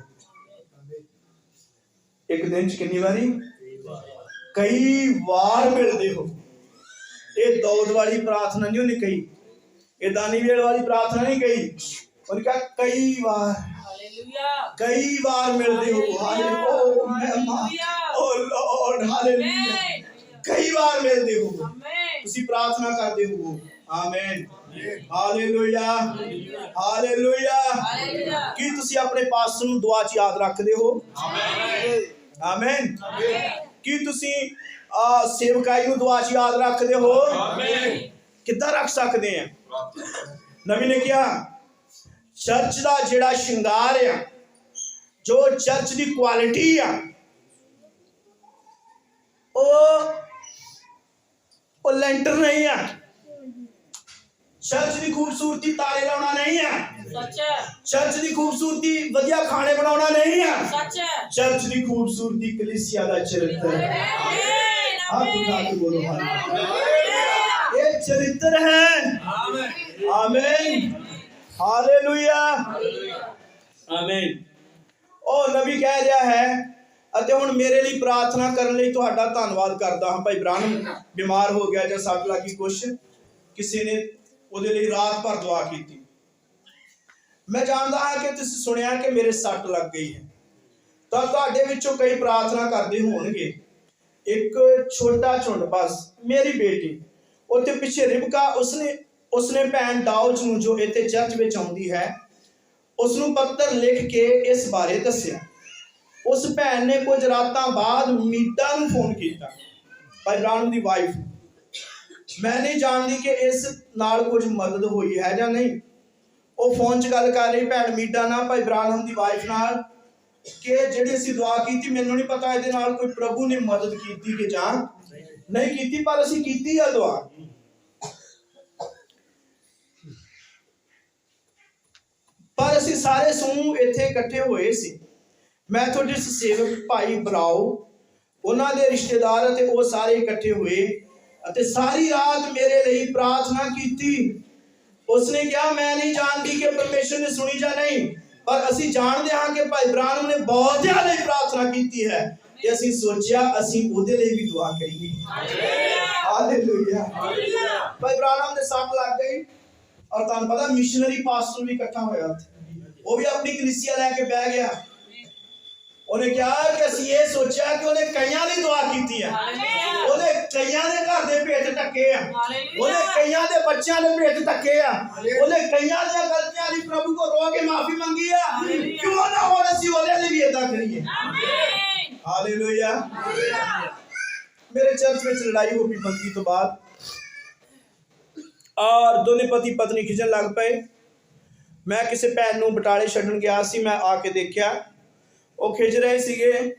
ਇੱਕ ਦਿਨ ਚ ਕਿੰਨੀ ਵਾਰੀ? ਕਈ ਵਾਰ ਮਿਲਦੇ ਹੋ। ਇਹ ਦੌਦ ਵਾਲੀ ਪ੍ਰਾਰਥਨਾ ਨਹੀਂ ਉਹਨੇ ਕਹੀ, ਇਹ ਦਾਨੀਵੇਲ ਵਾਲੀ ਪ੍ਰਾਰਥਨਾ ਨਹੀਂ ਕਹੀ, ਉਹਨੇ ਕਿਹਾ ਕਈ ਵਾਰ। ਕਈ ਵਾਰ ਮਿਲਦੇ ਹੋ। ਕਈ ਵਾਰ ਮਿਲਦੇ ਹੋ, ਤੁਸੀਂ ਪ੍ਰਾਰਥਨਾ ਕਰਦੇ ਹੋ। ਆਮੀਨ। ਹਾਲੇਲੂਇਆ। ਹਾਲੇਲੂਇਆ। ਕੀ ਤੁਸੀਂ ਆਪਣੇ ਪਾਸਟਰ ਨੂੰ ਦੁਆ 'ਚ ਯਾਦ ਰੱਖਦੇ ਹੋ? ਆਮੀਨ। ਕੀ ਤੁਸੀਂ ਸੇਵਕਾਈ ਨੂੰ ਦੁਆ 'ਚ ਯਾਦ ਰੱਖਦੇ ਹੋ? ਕਿੱਦਾਂ ਰੱਖ ਸਕਦੇ ਆ? ਨਬੀ ਨੇ ਕਿਹਾ ਚਰਚ ਦਾ ਜਿਹੜਾ ਸ਼ਿੰਗਾਰ ਆ, ਜੋ ਚਰਚ ਦੀ ਕੁਆਲਿਟੀ ਆ, ਉਹ ਲੈਂਟਰ ਨਹੀਂ ਆ। ਚਰਚ ਦੀ ਖੂਬਸੂਰਤੀ ਤਾਰੇ ਲਾਉਣਾ ਨਹੀਂ ਆ। ਚਰਚ ਦੀ ਖੂਬਸੂਰਤੀ ਵਧੀਆ ਖਾਣੇ ਬਣਾਉਣਾ ਨਹੀਂ ਆ। ਚਰਚ ਦੀ ਖੂਬਸੂਰਤੀ ਕਲੀਸਿਆ ਦਾ ਚਰਿੱਤਰ ਹੈ। ਹੱਥ ਉਠਾ ਕੇ ਬੋਲੋ ਇਹ ਚਰਿੱਤਰ ਹੈ। ਆਮੀਨ। ਹਾਲੇਲੂਇਆ। ਆਮੀਨ। ਉਹ ਨਬੀ ਕਹਿ ਰਿਹਾ ਹੈ, ਅਤੇ ਹੁਣ ਮੇਰੇ ਲਈ ਪ੍ਰਾਰਥਨਾ ਕਰਨ ਲਈ ਤੁਹਾਡਾ ਧੰਨਵਾਦ ਕਰਦਾ ਹਾਂ। ਭਾਈ ਬ੍ਰਾਹਮ ਬਿਮਾਰ ਹੋ ਗਿਆ ਜਾਂ ਸੱਟ ਲੱਗੀ, ਕੁਛ ਕਿਸੇ ਨੇ ਉਹਦੇ ਲਈ ਰਾਤ ਭਰ ਦੁਆ ਕੀਤੀ। ਮੈਂ ਜਾਣਦਾ ਹਾਂ ਕਿ ਤੁਸੀਂ ਸੁਣਿਆ ਕਿ ਮੇਰੇ ਸੱਟ ਲੱਗ ਗਈ ਹੈ, ਤਾਂ ਤੁਹਾਡੇ ਵਿੱਚੋਂ ਕਈ ਪ੍ਰਾਰਥਨਾ ਕਰਦੇ ਹੋਣਗੇ। ਇੱਕ ਛੋਟਾ ਝੁੰਡ, ਬਸ ਮੇਰੀ ਬੇਟੀ, ਉੱਥੇ ਪਿੱਛੇ ਰਿਬਕਾ, ਉਸਨੇ ਭੈਣ ਡਾਉਜ ਨੂੰ, ਜੋ ਇੱਥੇ ਚਰਚ ਵਿੱਚ ਆਉਂਦੀ ਹੈ, ਉਸਨੂੰ ਪੱਤਰ ਲਿਖ ਕੇ ਇਸ ਬਾਰੇ ਦੱਸਿਆ। ਉਸ ਭੈਣ ਨੇ ਕੁਝ ਰਾਤਾਂ ਬਾਅਦ ਮੀਟਾ ਨੂੰ ਫੋਨ ਕੀਤਾ, ਭਾਈ ਬ੍ਰਾਹਮ ਦੀ ਵਾਈਫ। ਮੈਂ ਨਹੀਂ ਜਾਣਦੀ ਕਿ ਇਸ ਨਾਲ ਕੁਝ ਮਦਦ ਹੋਈ ਹੈ ਜਾਂ ਨਹੀਂ। ਉਹ ਫੋਨ 'ਚ ਗੱਲ ਕਰ ਰਹੀ ਭੈਣ ਮੀਟਾ ਨਾਲ, ਭਾਈ ਬ੍ਰਾਹਮ ਦੀ ਵਾਈਫ ਨਾਲ, ਕਿ ਜਿਹੜੀ ਅਸੀਂ ਦੁਆ ਕੀਤੀ, ਮੈਨੂੰ ਨਹੀਂ ਪਤਾ ਇਹਦੇ ਨਾਲ ਕੋਈ ਪ੍ਰਭੂ ਨੇ ਮਦਦ ਕੀਤੀ ਕਿ ਜਾਂ ਨਹੀਂ ਕੀਤੀ, ਪਰ ਅਸੀਂ ਕੀਤੀ ਆ ਦੁਆ। ਪਰ ਅਸੀਂ ਸਾਰੇ ਸਮੂਹ ਇੱਥੇ ਇਕੱਠੇ ਹੋਏ ਸੀ। ਮੈਥੋਡਿਸਟ ਸੇਵਕ ਭਾਈ ਬਰਾਓ, ਉਹਨਾਂ ਦੇ ਰਿਸ਼ਤੇਦਾਰ ਅਤੇ ਉਹ ਸਾਰੇ ਇਕੱਠੇ ਹੋਏ ਅਤੇ ਸਾਰੀ ਰਾਤ ਮੇਰੇ ਲਈ ਪ੍ਰਾਰਥਨਾ ਕੀਤੀ। उसने कहा मैं नहीं जानती कि परमेश्वर ने सुनी या नहीं, पर ਅਸੀਂ ਜਾਣਦੇ ਹਾਂ ਕਿ ਭਾਈ ਬ੍ਰਾਹਨਮ ਨੇ ਬਹੁਤ ਜ਼ਿਆਦਾ ਪ੍ਰਾਰਥਨਾ ਕੀਤੀ ਹੈ ਤੇ ਅਸੀਂ ਸੋਚਿਆ ਅਸੀਂ ਉਹਦੇ ਲਈ ਵੀ ਦੁਆ ਕਰੀਏ। ਹਾਲੇਲੂਇਆ। ਭਾਈ ਬ੍ਰਾਹਨਮ ਦੇ ਸੱਟ ਲੱਗ ਗਈ ਔਰ ਤੁਹਾਨੂੰ ਪਤਾ ਮਿਸ਼ਨਰੀ ਪਾਸਟਰ ਵੀ ਇਕੱਠਾ ਹੋਇਆ ਉੱਥੇ, ਉਹ ਵੀ ਆਪਣੀ ਕਲੀਸਿਆ ਲੈ ਕੇ ਬਹਿ ਗਿਆ। ਉਹਨੇ ਕਿਹਾ ਕਿ ਅਸੀਂ ਇਹ ਸੋਚਿਆ ਕਿ ਉਹਨੇ ਕਈਆਂ ਦੀ ਦੁਆ ਕੀਤੀ ਹੈ, ਉਹਨੇ ਕਈਆਂ ਦੇ ਘਰ ਦੇ ਭੇਤ ਢੱਕੇ ਆ, ਉਹਨੇ ਕਈਆਂ ਦੇ ਬੱਚਿਆਂ ਦੇ ਭੇਤ ਢੱਕੇ ਆ, ਉਹਨੇ ਕਈਆਂ ਦੀਆਂ ਗਲਤੀਆਂ ਲਈ ਪ੍ਰਭੂ ਕੋ ਰੋ ਕੇ ਮਾਫੀ ਮੰਗੀ ਆ। ਕਿਉਂ ਨਾ ਹੁਣ ਅਸੀਂ ਉਹਦੇ ਲਈ ਵੀ ਏਦਾਂ ਕਰੀਏ। ਹਾਲੇਲੂਇਆ। ਮੇਰੇ ਚਰਚ ਵਿੱਚ ਲੜਾਈ ਹੋ ਗਈ ਬੰਦਗੀ ਤੋਂ ਬਾਅਦ ਔਰ ਦੋਨੇ ਪਤੀ ਪਤਨੀ ਖਿਜਣ ਲੱਗ ਪਏ। ਮੈਂ ਕਿਸੇ ਭੈਣ ਨੂੰ ਬਟਾਲੇ ਛੱਡਣ ਗਿਆ ਸੀ, ਮੈਂ ਆ ਕੇ ਦੇਖਿਆ ਉਹ ਖਿਜ ਰਹੇ ਸੀਗੇ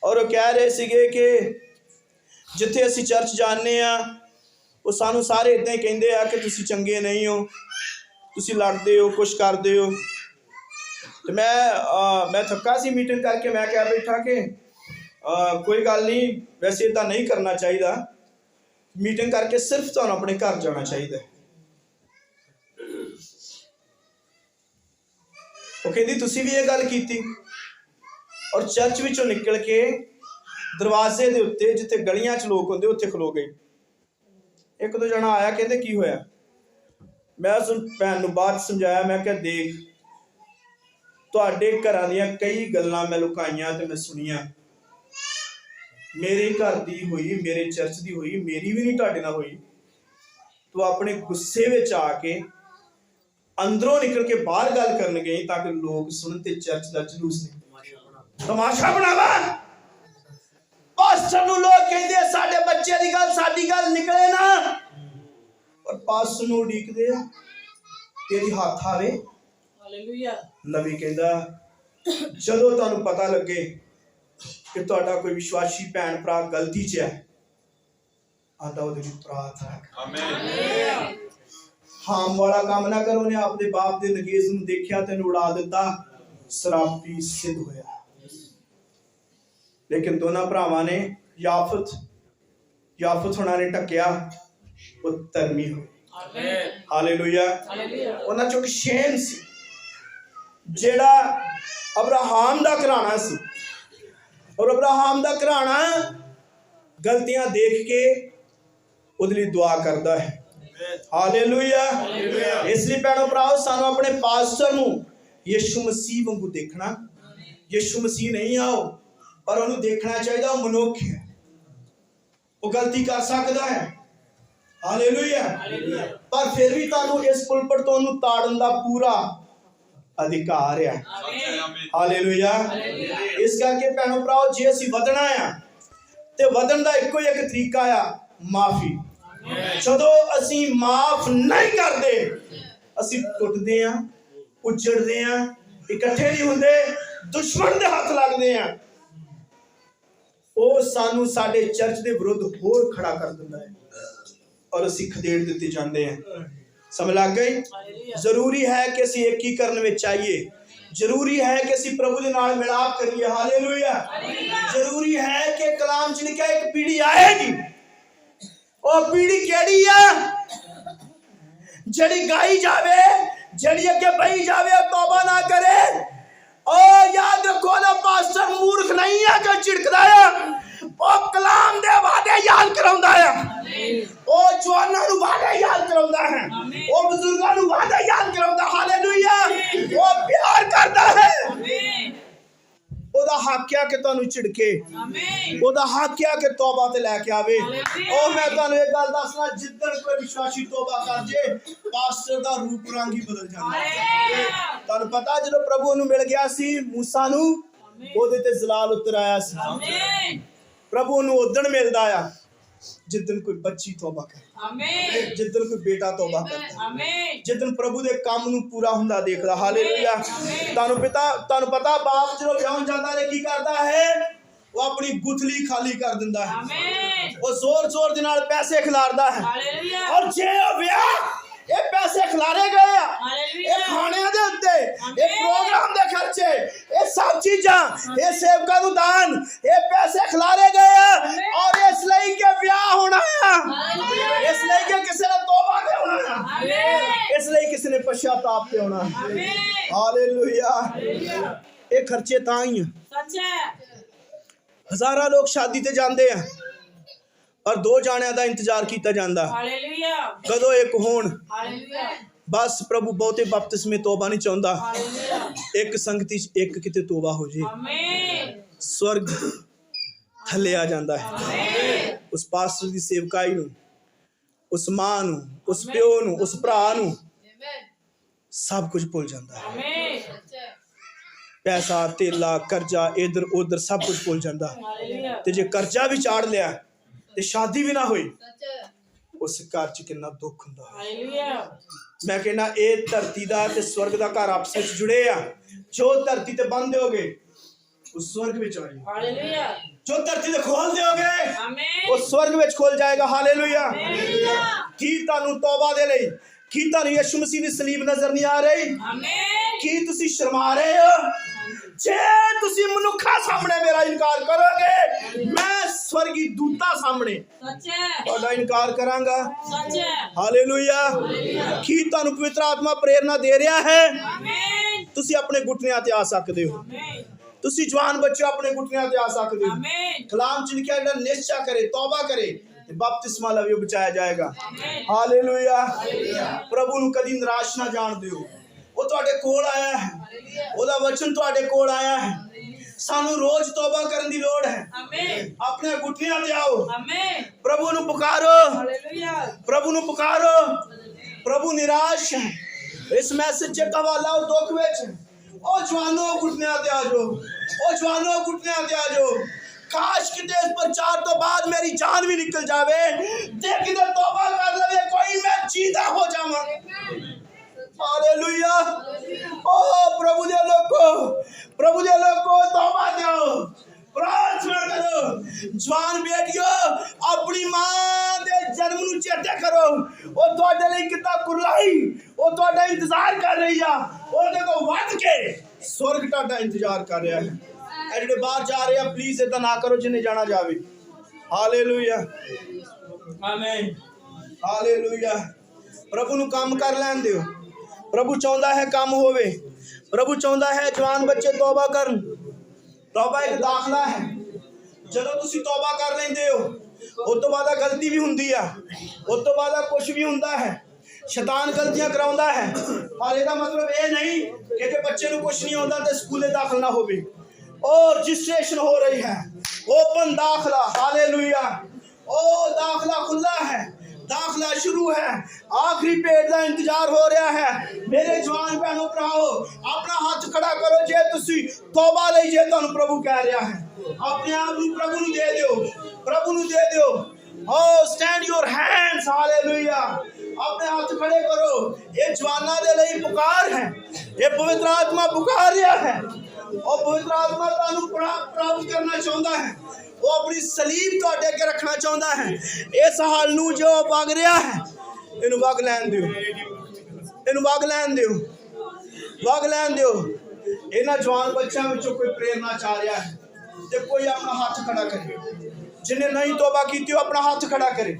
ਔਰ ਉਹ ਕਹਿ ਰਹੇ ਸੀਗੇ ਕਿ ਜਿੱਥੇ ਅਸੀਂ ਚਰਚ ਜਾਂਦੇ ਆ ਉਹ ਸਾਨੂੰ ਸਾਰੇ ਇਦਾਂ ਹੀ ਕਹਿੰਦੇ ਆ ਕਿ ਤੁਸੀਂ ਚੰਗੇ ਨਹੀਂ ਹੋ, ਤੁਸੀਂ ਲੜਦੇ ਹੋ, ਕੁਛ ਕਰਦੇ ਹੋ। ਤੇ ਮੈਂ ਥੱਕਾ ਸੀ ਮੀਟਿੰਗ ਕਰਕੇ, ਮੈਂ ਕਹਿ ਬੈਠਾ ਕਿ ਕੋਈ ਗੱਲ ਨਹੀਂ, ਵੈਸੇ ਇਦਾਂ ਨਹੀਂ ਕਰਨਾ ਚਾਹੀਦਾ, ਮੀਟਿੰਗ ਕਰਕੇ ਸਿਰਫ ਤੁਹਾਨੂੰ ਆਪਣੇ ਘਰ ਜਾਣਾ ਚਾਹੀਦਾ। ਉਹ ਕਹਿੰਦੀ ਤੁਸੀਂ ਵੀ ਇਹ ਗੱਲ ਕੀਤੀ ਔਰ ਚਰਚ ਵਿੱਚੋਂ ਨਿਕਲ ਕੇ ਦਰਵਾਜ਼ੇ ਦੇ ਉੱਤੇ ਜਿੱਥੇ ਗਲੀਆਂ 'ਚ ਲੋਕ ਹੁੰਦੇ ਉੱਥੇ ਖਲੋ ਗਈ। ਇੱਕ ਦੋ ਜਣਾ ਆਇਆ, ਕਹਿੰਦੇ ਕੀ ਹੋਇਆ? ਮੈਂ ਉਸ ਭੈਣ ਨੂੰ ਬਾਅਦ ਸਮਝਾਇਆ, ਮੈਂ ਕਿਹਾ ਦੇਖ ਤੁਹਾਡੇ ਘਰਾਂ ਦੀਆਂ ਕਈ ਗੱਲਾਂ ਮੈਂ ਲੁਕਾਈਆਂ ਤੇ ਮੈਂ ਸੁਣੀਆਂ, ਮੇਰੇ ਘਰ ਦੀ ਹੋਈ, ਮੇਰੇ ਚਰਚ ਦੀ ਹੋਈ, ਮੇਰੀ ਵੀ ਨਹੀਂ ਤੁਹਾਡੇ ਨਾਲ ਹੋਈ। ਤੂੰ ਆਪਣੇ ਗੁੱਸੇ ਵਿੱਚ ਆ ਕੇ ਅੰਦਰੋਂ ਨਿਕਲ ਕੇ ਬਾਹਰ ਗੱਲ ਕਰਨ ਗਈ ਤਾਂ ਕਿ ਲੋਕ ਸੁਣਨ ਤੇ ਚਰਚ ਦਾ ਜਲੂਸ ਨਹੀਂ ਤਮਾਸ਼ਾ ਬਣਾਵਾ। ਪਾਸਟਰ ਨੂੰ ਲੋਕ ਕਹਿੰਦੇ ਸਾਡੇ ਬੱਚੇ ਦੀ ਗੱਲ, ਸਾਡੀ ਗੱਲ ਨਿਕਲੇ ਨਾ, ਪਰ ਪਾਸਟਰ ਨੂੰ ਉਡੀਕਦੇ ਆ ਤੇਰੀ ਹੱਥ ਆਵੇ। ਹਾਲੇਲੂਇਆ। ਨਬੀ ਕਹਿੰਦਾ ਜਦੋਂ ਤੁਹਾਨੂੰ ਪਤਾ ਲੱਗੇ ਕਿ ਤੁਹਾਡਾ ਕੋਈ ਵਿਸ਼ਵਾਸੀ ਭੈਣ ਭਰਾ ਗਲਤੀ 'ਚ ਹੈ, ਆਂਦਾ ਉਹਦੇ ਲਈ ਪ੍ਰਾਰਥਨਾ ਕਰ। ਆਮੀਨ। ਹਾਮ ਵਾਲਾ ਕੰਮ ਨਾ ਕਰੋ। ਉਹਨੇ ਆਪਣੇ ਬਾਪ ਦੇ ਨਗੇਜ਼ ਨੂੰ ਦੇਖਿਆ ਤੇ ਉਡਾ ਦਿੱਤਾ, ਸ਼ਰਾਬੀ ਸਿੱਧ ਹੋਇਆ। ਲੇਕਿਨ ਦੋਨਾਂ ਭਰਾਵਾਂ ਨੇ ਯਾਫਤ ਹੋਣਾ ਨੇ ਟੱਕਿਆ, ਉਹ ਧਰਮੀ ਹੋਏ। ਹਾਲੇਲੂਇਆ। ਉਹਨਾਂ ਚੋਂ ਇੱਕ ਸ਼ੇਮ ਸੀ ਜਿਹੜਾ ਅਬਰਾਹਾਮ ਦਾ ਘਰਾਣਾ ਸੀ ਔਰ ਅਬਰਾਹਾਮ ਦਾ ਘਰਾਣਾ ਗਲਤੀਆਂ ਦੇਖ ਕੇ ਉਹਦੇ ਲਈ ਦੁਆ ਕਰਦਾ ਹੈ। ਹਾਲੇਲੂਇਆ। ਇਸ ਲਈ ਭੈਣੋ ਭਰਾਓ ਸਾਨੂੰ ਆਪਣੇ ਪਾਸਟਰ ਨੂੰ ਯਿਸੂ ਮਸੀਹ ਵਾਂਗੂ ਦੇਖਣਾ। ਯਿਸੂ ਮਸੀਹ ਨਹੀਂ ਆਓ, ਪਰ ਉਹਨੂੰ ਦੇਖਣਾ ਚਾਹੀਦਾ ਉਹ ਮਨੁੱਖ ਹੈ, ਉਹ ਗਲਤੀ ਕਰ ਸਕਦਾ ਹੈ। ਹਾਲੇਲੂਇਆ। ਪਰ ਫਿਰ ਵੀ ਤੁਹਾਨੂੰ ਇਸ ਪੁਲਪਟ ਤੋਂ ਉਹਨੂੰ ਤਾੜਨ ਦਾ ਪੂਰਾ ਅਧਿਕਾਰ ਹੈ। ਹਾਲੇਲੂਇਆ। ਇਸ ਕਰਕੇ ਭੈਣੋ ਭਰਾਓ ਜੇ ਅਸੀਂ ਵਧਣਾ ਆ ਤੇ ਵਧਣ ਦਾ ਇੱਕੋ ਇੱਕ ਤਰੀਕਾ ਆ ਮਾਫੀ। ਜਦੋਂ ਅਸੀਂ ਮਾਫ ਨਹੀਂ ਕਰਦੇ ਅਸੀਂ ਟੁੱਟਦੇ ਆ, ਉਜੜਦੇ ਆ, ਇਕੱਠੇ ਨਹੀਂ ਹੁੰਦੇ, ਦੁਸ਼ਮਣ ਦੇ ਹੱਥ ਲੱਗਦੇ ਆ। ਉਹ ਸਾਨੂੰ ਸਾਡੇ ਚਰਚ ਦੇ ਵਿਰੁੱਧ ਹੋਰ ਖੜਾ ਕਰ ਦਿੰਦਾ ਹੈ ਔਰ ਅਸੀਂ ਖਦੇੜ ਦਿੱਤੇ ਜਾਂਦੇ ਆ। ਸਮਝ ਲੱਗ ਗਈ? ਜ਼ਰੂਰੀ ਹੈ ਕਿ ਅਸੀਂ ਏਕੀਕਰਨ ਵਿੱਚ ਆਈਏ, ਜ਼ਰੂਰੀ ਹੈ ਕਿ ਅਸੀਂ ਪ੍ਰਭੂ ਦੇ ਨਾਲ ਮਿਲਾਪ ਕਰੀਏ। ਹਾਲੇਲੂਇਆ। ਜ਼ਰੂਰੀ ਹੈ ਕਿ ਕਲਾਮ ਚ ਲਿਖਿਆ ਇੱਕ ਪੀੜੀ ਆਏਗੀ। ਉਹ ਪੀੜੀ ਕਿਹੜੀ ਆ? ਜਿਹੜੀ ਗਾਈ ਜਾਵੇ, ਜਿਹੜੀ ਅੱਗੇ ਬਹੀ ਜਾਵੇ, ਤੌਬਾ ਨਾ ਕਰੇ। ਉਹ ਯਾਦ ਰੱਖੋ ਨਾ, ਪਾਸਟਰ ਮੂਰਖ ਨਹੀਂ ਆ ਕਿ ਝਿੜਕਦਾ ਆ, ਉਹ ਕਲਾਮ ਦੇ ਵਾਅਦੇ ਯਾਦ ਕਰਾਉਂਦਾ ਆ, ਉਹ ਜਵਾਨਾਂ ਨੂੰ ਵਾਅਦੇ ਯਾਦ ਕਰਾਉਂਦਾ ਹੈ, ਉਹ ਬਜ਼ੁਰਗਾਂ ਨੂੰ ਵਾਅਦੇ ਯਾਦ ਕਰਾਉਂਦਾ। ਹਾਲੇਲੂਇਆ। ਉਹ ਪਿਆਰ ਕਰਦਾ ਹੈ। ਉਹਦਾ ਹੱਕ ਆ ਕਿ ਤੁਹਾਨੂੰ ਝਿੜਕੇ, ਉਹਦਾ ਹੱਕ ਆ ਕਿ ਤੌਬਾ ਤੇ ਲੈ ਕੇ ਆਵੇ। ਉਹ ਮੈਂ ਤੁਹਾਨੂੰ ਇਹ ਗੱਲ ਦੱਸਣਾ, ਜਿੱਦਣ ਕੋਈ ਵਿਸ਼ਵਾਸੀ ਤੌਬਾ ਕਰ ਜੇ ਪਾਸਟਰ ਦਾ ਰੂਪ ਰੰਗ ਹੀ ਬਦਲ ਜਾਂਦਾ। ਤੁਹਾਨੂੰ ਪਤਾ ਜਦੋਂ ਪ੍ਰਭੂ ਨੂੰ ਮਿਲ ਗਿਆ ਸੀ ਮੂਸਾ ਨੂੰ, ਉਹਦੇ ਤੇ ਜ਼ਲਾਲ ਉਤਰ ਆਇਆ ਸੀ। ਪ੍ਰਭੂ ਨੂੰ ਉਦਣ ਮਿਲਦਾ ਆ ਜਿੱਦਣ ਕੋਈ ਬੱਚੀ ਤੌਬਾ ਕਰੇ, ਜਿੱਦਣ ਕੋਈ ਬੇਟਾ ਤੌਬਾ ਕਰਦਾ, ਜਿੱਦਣ ਪ੍ਰਭੂ ਦੇ ਕੰਮ ਨੂੰ ਪੂਰਾ ਹੁੰਦਾ ਦੇਖਦਾ। ਹਾਲੇਲੂਇਆ। ਤੁਹਾਨੂੰ ਪਤਾ ਬਾਪ ਜਦੋਂ ਵਿਆਹਣ ਜਾਂਦਾ ਨੇ ਕੀ ਕਰਦਾ ਹੈ? ਉਹ ਆਪਣੀ ਗੁਥਲੀ ਖਾਲੀ ਕਰ ਦਿੰਦਾ ਹੈ, ਉਹ ਜ਼ੋਰ ਦੇ ਨਾਲ ਪੈਸੇ ਖਿਲਾਰਦਾ ਹੈ। ਔਰ ਜੇ ਉਹ ਵਿਆਹ ਇਹ पैसे खिलारे गए आ, हालेलुया। ये खाने दे उत्ते, ये प्रोग्राम दे खर्चे, ये सब चीजां, ये सेवकां नूं दान, ये पैसे खिलारे गए आ, और इसलिए के ब्याह होना है, इसलिए के किसी ने तौबा ते होना है, आमीन। इसलिए किसी ने पश्चाताप ते होना है। आमीन। हालेलुया। ये खर्चे तां ही हैं। सच है। हज़ारां लोग शादी ते जांदे हैं और 2 जाणिਆਂ ਦਾ इंतजार ਕੀਤਾ ਜਾਂਦਾ हालेलुया। कदों एक होण। हालेलुया। बस प्रभु बहुते बपतिस्मे तौबा नहीं चाहुंदा, हालेलुया। एक संगति च एक किते तौबा हो जे, आमीन। स्वर्ग थल्ले आ जांदा है। आमीन। उस पास्टर दी सेवकाई नूं, उस मां नूं, उस प्यो नूं, उस भरा नूं सब कुछ भुल जांदा है। आमीन। पैसा तेला कर्जा इधर उधर सब कुछ भुल जांदा। हालेलुया। ते जे कर्जा भी चाड़ लिया ते शादी भी ना हुई, उस घर च किन्ना दुख हुंदा। हालेलुया। मैं कहना ये धरती दा ते स्वर्ग दा घर आपस में जुड़े आ। जो धरती ते बंद दोगे उस स्वर्ग विच आएगा, हालेलुया। जो धरती ते खोल दोगे आमीन। वो स्वर्ग विच खोल जाएगा। हालेलुया। हालेलुया। की तानू तौबा दे लई, की तानू यीशु मसीह दी सलीब नजर नहीं आ रही, आमीन। की तुसी शर्मा रहे हो? जे तुसी मनुखा सामने मेरा इनकार करोगे, मैं स्वर्गी दूता सामने सच है। ਤੁਹਾਡਾ इनकार करांगा। सच है। हालेलुया। की तानू पवित्र आत्मा प्रेरणा दे रहा है? आमीन। तुसी अपने घुटनिਆਂ ਤੇ ਆ ਸਕਦੇ ਹੋ, आमीन। तुसी जवान बच्चों अपने घुटनिਆਂ ਤੇ ਆ ਸਕਦੇ हो। आमीन। कलाम च लिखा है निश्चय करे, तौबा करे ते बपतिस्मा लवे बचाया जाएगा। आमीन। हालेलुया। प्रभु ਨੂੰ कदी निराश ना जान दियो। ਉਹ ਤੁਹਾਡੇ ਕੋਲ ਆਇਆ ਹੈ, ਉਹਦਾ ਵਚਨ ਤੁਹਾਡੇ ਕੋਲ ਆਇਆ ਹੈ। ਸਾਨੂੰ ਰੋਜ਼ ਤੌਬਾ ਕਰਨ ਦੀ ਲੋੜ ਹੈ। आमीन। ਆਪਣੇ ਘੁਟਨਿਆਂ ਤੇ ਆਓ, आमीन। प्रभु ਨੂੰ पुकारो, हालेलुया। प्रभु ਨੂੰ पुकारो। प्रभु निराश है। इस मैसेज च हवाला और दुख विच ओ जवानों घुटनਿਆਂ ਤੇ आ जाओ, ओ जवानों घुटनਿਆਂ ਤੇ आ जाओ। काश किते इस प्रचार तो बाद मेरी जान भी निकल जावे ते किते तौबा कर लवे कोई, मैं जीता हो जावां। हालेलुया। ओ प्रभु दे लोगो, प्रभु दे लोगो तौबा करो, प्रार्थना करो। जवान बेटियो अपनी मां दे जन्म ਨੂੰ ਚੇਤੇ ਕਰੋ। ਉਹ ਤੁਹਾਡੇ ਲਈ ਕਿੰਨਾ ਕੁਰਲਾਈ, ਉਹ ਤੁਹਾਡਾ ਇੰਤਜ਼ਾਰ ਕਰ ਰਹੀ ਆ। ਉਹਦੇ ਕੋਲ ਵੱਧ ਕੇ स्वर्ग ਤੁਹਾਡਾ ਇੰਤਜ਼ਾਰ ਕਰ ਰਿਹਾ ਹੈ। ਇਹ ਜਿਹੜੇ ਬਾਹਰ ਜਾ ਰਹੇ ਆ ਪਲੀਜ਼ ਇਦਾਂ ਨਾ ਕਰੋ, ਜਿੰਨੇ ਜਾਣਾ ਜਾਵੇ। ਹਾਲੇਲੂਇਆ। ਆਮੀਨ। ਹਾਲੇਲੂਇਆ। ਪ੍ਰਭੂ ਨੂੰ ਕੰਮ ਕਰ ਲੈਣ ਦਿਓ। प्रभु चाहता है काम होवे, प्रभु चाहता है जवान बच्चे तौबा करन। तौबा एक दाखला है। ਜਦੋਂ ਤੁਸੀਂ तौबा कर लेंदे हो उस तो बाद गलती भी हुंदी आ, उस तो बाद कुछ भी हुंदा है। शैतान गलतियां कराउंदा है, पर ਇਹਦਾ मतलब ਇਹ नहीं कि जे बच्चे ਨੂੰ कुछ नहीं आउंदा ਤੇ ਸਕੂਲੇ दाखल ना होवे। और रजिस्ट्रेशन हो रही है, ओपन दाखला। हालेलुया। ओ दाखला खुला है, दाखला शुरू है, आखिरी पेड़ का इंतजार हो रहा है। मेरे जवान भैनों भराओ अपना हाथ खड़ा करो जे तुसी तौबा लई, जे तुहानू प्रभु कह रहा है। अपने आप को प्रभु नू दे दियो, प्रभु नू दे दियो। Oh stand your hands. Hallelujah. अपने हाथ खड़े करो। ये जवाना दे लई पुकार है, ये पवित्र आत्मा पुकार रहा है। और पवित्र आत्मा तुहानू प्राप्त करना चाहता है। वो अपनी सलीब तुहाडे अगे रखना चाहता है। इस हाल नू जो वग रहा है, इनू वग लैन दिओ, इनू वग लैन दिओ, वग लैन दिओ। इन्हां जवान बच्चों विचों कोई प्रेरणा चाह रहा है ते कोई अपना हाथ खड़ा करे। जिन्हें नहीं तौबा की अपना हाथ खड़ा करे,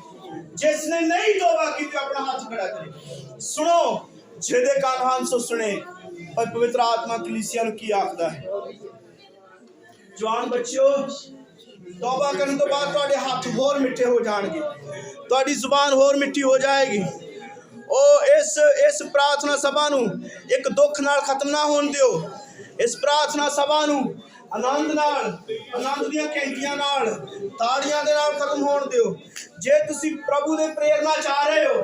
जिसने नहीं तौबा की अपना हाथ खड़ा करे। सुनो, जिहदे कान हन सो सुने। और पवित्र आत्मा कलीसिया नू की आखदा है। जवान बच्चों तौबा करने तो बाद तुहाडे हाथ होर मिठे हो जाएंगे, तुहाडी जुबान होर मिठी हो जाएगी। ओ इस प्रार्थना सभा नू एक दुख नाल खत्म ना होण दिओ। इस प्रार्थना सभा नू आनंद नाल, आनंद दियां घंटियां नाल, ताड़ियां दे नाल खत्म होण दिओ। जे तुसी प्रभु दे प्रेरणा चाह रहे हो,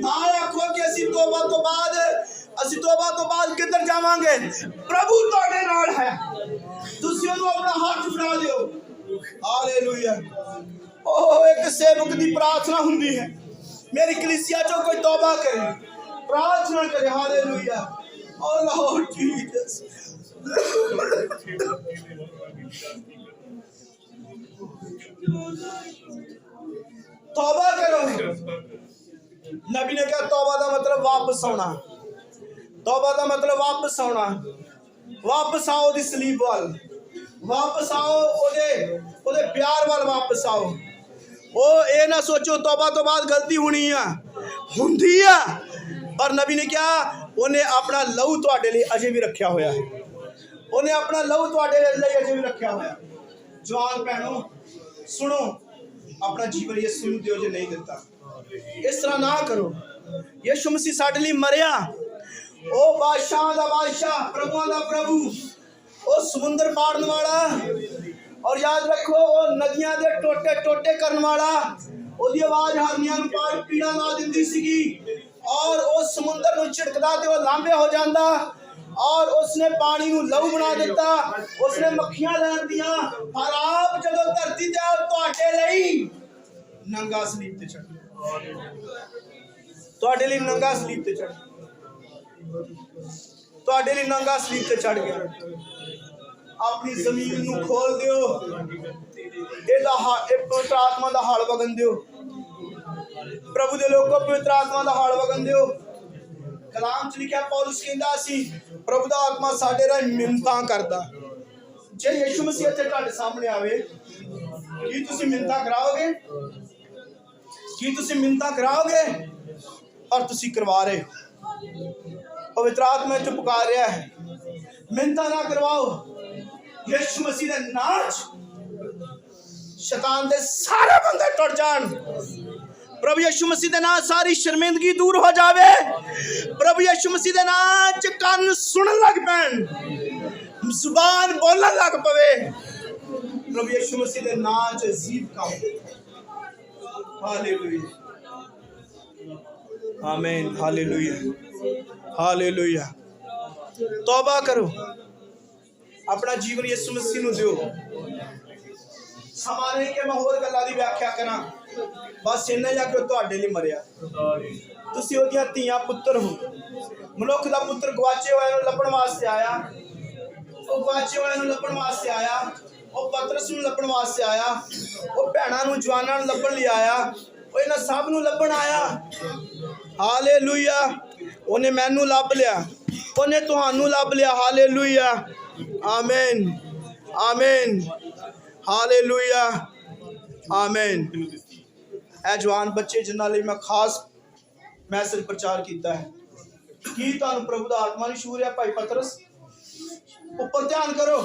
ना आखो कि असी तौबा तो बाद किधर जावांगे। प्रभु तुहाडे नाल है, तुसी ओनू अपना हाथ फड़ा दिओ। हालेलुया। ओ एक सेवक दी प्रार्थना हुंदी है, मेरी कलीसिया चो कोई तौबा करे, प्रार्थना करे। हालेलुया। ओ लॉर्ड जीसस। तौबा करो, नबी ने कहा तौबा का मतलब वापस आना, तौबा का मतलब वापस आना, वापस आओ दी सलीब वाल, वापस आओ ओदे प्यार वाल वापस आओ। ओ ये ना सोचो तौबा तो बाद गलती होनी है, हुंदी है, पर नबी ने क्या उन्हें अपना लहू तुहाडे लई अजे भी रखा होया है, उन्हें अपना लहू तुहाडे लई अजे भी रखा होया। जवान भैनों सुनो, अपना जीवन यीशु नूं दिओ जे नहीं दिता, इस तरह ना करो। यीशु मसीह साडे लई मरिया, ओ बादशाह दा बादशाह, प्रभुआं दा प्रभु, ओ समुंदर पाड़न वाला, और याद रखो वो नदियां दे टोटे टोटे करने वाला, ओदी आवाज हारनियां नूं पार पीड़ा ला दिंदी सीगी, और उस समुंदर नूं झिड़कदा ते वो लांबे हो जांदा, और उसने पानी नूं लहू बना दिता, उसने मक्खियां लैण दियां, पर आप जदों धरती ते आओ तुहाडे लई नंगा सलीब ते चढ़, तुहाडे लई नंगा सलीब ते चढ़, तुहाडे लई नंगा सलीब ते चढ़ गया। अपनी जमीन नूं खोल दिओ, पवित्र आत्मा दा हाल वगन दिओ, प्रभु दे लोगों पवित्र आत्मा दा हाल वगन दिओ। कलाम च लिखिया पौलुस कहंदा सी प्रभु दा आत्मा साडे राह मिन्नतां करदा। जे यीशु मसीह इत्थे तुहाडे सामने आवे, की तुसीं मिन्नतां कराओगे? की तुसीं मिन्नतां कराओगे? और तुसीं करवा रहे हो, पवित्र आत्मा च पुकार रहा है, मिन्नतां ना करवाओ। यीशु मसीह दे नाम शैतान दे सारे बंदे टुट जान, प्रभु यीशु मसीह दे नाम सारी शर्मिंदगी दूर हो जावे, प्रभु यीशु मसीह दे नाम च कान सुनन लग पैन, जुबान बोलन लग पवे, प्रभु यीशु मसीह दे नाम च अजीब काम। हालेलुया, आमीन, हालेलुया, हालेलुया। तौबा करो, अपना जीवन यीशु मसीह नूं दिओ। समा नहीं कि मैं होर गल्लां दी व्याख्या करा, बस इन्ना ही कि तुहाडे लई मरिया, तुसीं ओहदियां धीआं पुत्तर हो। मनुख दा पुत्तर गवाचे होए नूं लभण वास्ते आया, ਉਹ ਗਵਾਚੇ ਹੋਏ ਨੂੰ ਲੱਭਣ ਵਾਸਤੇ ਆਇਆ, ਉਹ ਪਤਰਸ ਨੂੰ ਲੱਭਣ ਵਾਸਤੇ ਆਇਆ, ਉਹ ਭੈਣਾਂ ਨੂੰ ਜਵਾਨਾਂ ਨੂੰ ਲੱਭਣ ਲਈ ਆਇਆ, ਉਹ ਇਹਨਾਂ ਸਭ ਨੂੰ ਲੱਭਣ ਆਇਆ। ਹਾਲੇਲੂਇਆ, ਉਹਨੇ ਮੈਨੂੰ ਲੱਭ ਲਿਆ, ਉਹਨੇ ਤੁਹਾਨੂੰ ਲੱਭ ਲਿਆ। ਹਾਲੇਲੂਇਆ, ਆਮੀਨ, ਆਮੀਨ, ਹਾਲੇਲੂਇਆ, ਆਮੀਨ। ਇਹ ਜਵਾਨ ਬੱਚੇ ਜਿਨ੍ਹਾਂ ਲਈ ਮੈਂ ਖਾਸ ਮੈਸੇਜ ਪ੍ਰਚਾਰ ਕੀਤਾ ਹੈ, ਕੀ ਤੁਹਾਨੂੰ ਪ੍ਰਭੂ ਦਾ ਆਤਮਾ ਨਹੀਂ ਛੂਹ ਰਿਹਾ? ਭਾਈ ਪਤਰਸ ऊपर ध्यान करो,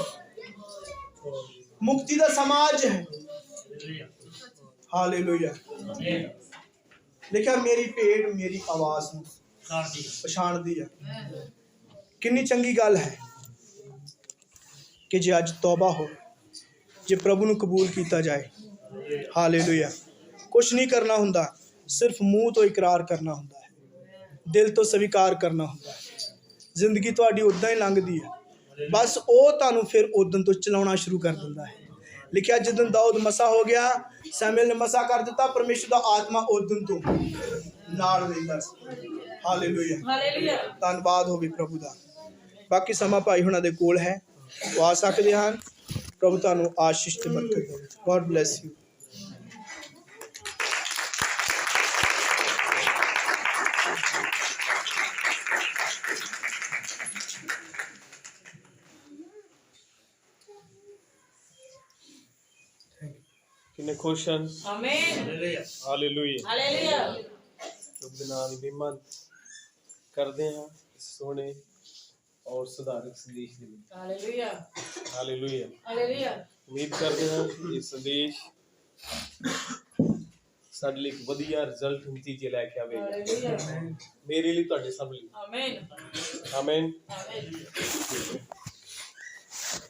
मुक्ति का समाज है। हालेलुया, लिखा मेरी भेड़ मेरी आवाज पछाण दी है। कितनी चंगी गल है कि जे अज तौबा हो, जे प्रभु नूं कबूल किया जाए। हालेलुया, कुछ नहीं करना हुंदा, सिर्फ मूँह तो इकरार करना हुंदा है, दिल तो स्वीकार करना हुंदा है। जिंदगी तुहाडी उदां ही लंघदी है, बस ਉਹ ਤੁਹਾਨੂੰ ਫਿਰ ਉਦਣ ਤੋਂ ਚਲਾਉਣਾ ਸ਼ੁਰੂ ਕਰ ਦਿੰਦਾ ਹੈ। ਲਿਖਿਆ ਜਦੋਂ ਦਾਊਦ ਮਸਾ ਹੋ ਗਿਆ, ਸੈਮੂਅਲ ਨੇ ਮਸਾ ਕਰ ਦਿੱਤਾ, ਪਰਮੇਸ਼ਰ ਦਾ ਆਤਮਾ ਉਦਣ ਤੋਂ ਨਾਲ ਰਹਿੰਦਾ ਸੀ। ਹਾਲੇਲੂਇਆ, ਹਾਲੇਲੂਇਆ, ਧੰਨਵਾਦ ਹੋਵੇ ਪ੍ਰਭੂ ਦਾ। ਬਾਕੀ ਸਮਾਂ ਭਾਈ ਹੁਣਾਂ ਦੇ ਕੋਲ ਹੈ, ਉਹ ਆ ਸਕਦੇ ਹਨ। ਪ੍ਰਭੂ ਤੁਹਾਨੂੰ ਆਸ਼ੀਸ਼ ਤੇ ਬਰਕਤ ਦੇਵੇ। God bless you. किन्ने खुश हैं? आमीन, हालेलुया, हालेलुया। प्रभु दे नाम दी महिमा करदे हां सोहणे और सुधारक संदेश दे विच। Hallelujah, hallelujah, hallelujah. उम्मीद करदे हां ये संदेश ਸਾਡੇ ਲਈ ਇੱਕ ਵਧੀਆ ਰਿਜ਼ਲਟ ਨਤੀਜੇ ਲੈ ਕੇ ਆਵੇਗਾ। हालेलुया, ਮੇਰੇ ਲਈ, ਤੁਹਾਡੇ ਸਭ ਲਈ। आमीन, ਆਮੀਨ। आमीन।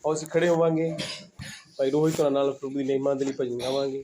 ਆਓ ਅਸੀਂ ਖੜੇ ਹੋਵਾਂਗੇ, ਭਾਈ ਰੋਹਿਤ ਨਾਲ ਪ੍ਰਭੂ ਦੀ ਮਹਿਮਾ ਦੇ ਲਈ ਭਜਨ ਗਾਵਾਂਗੇ।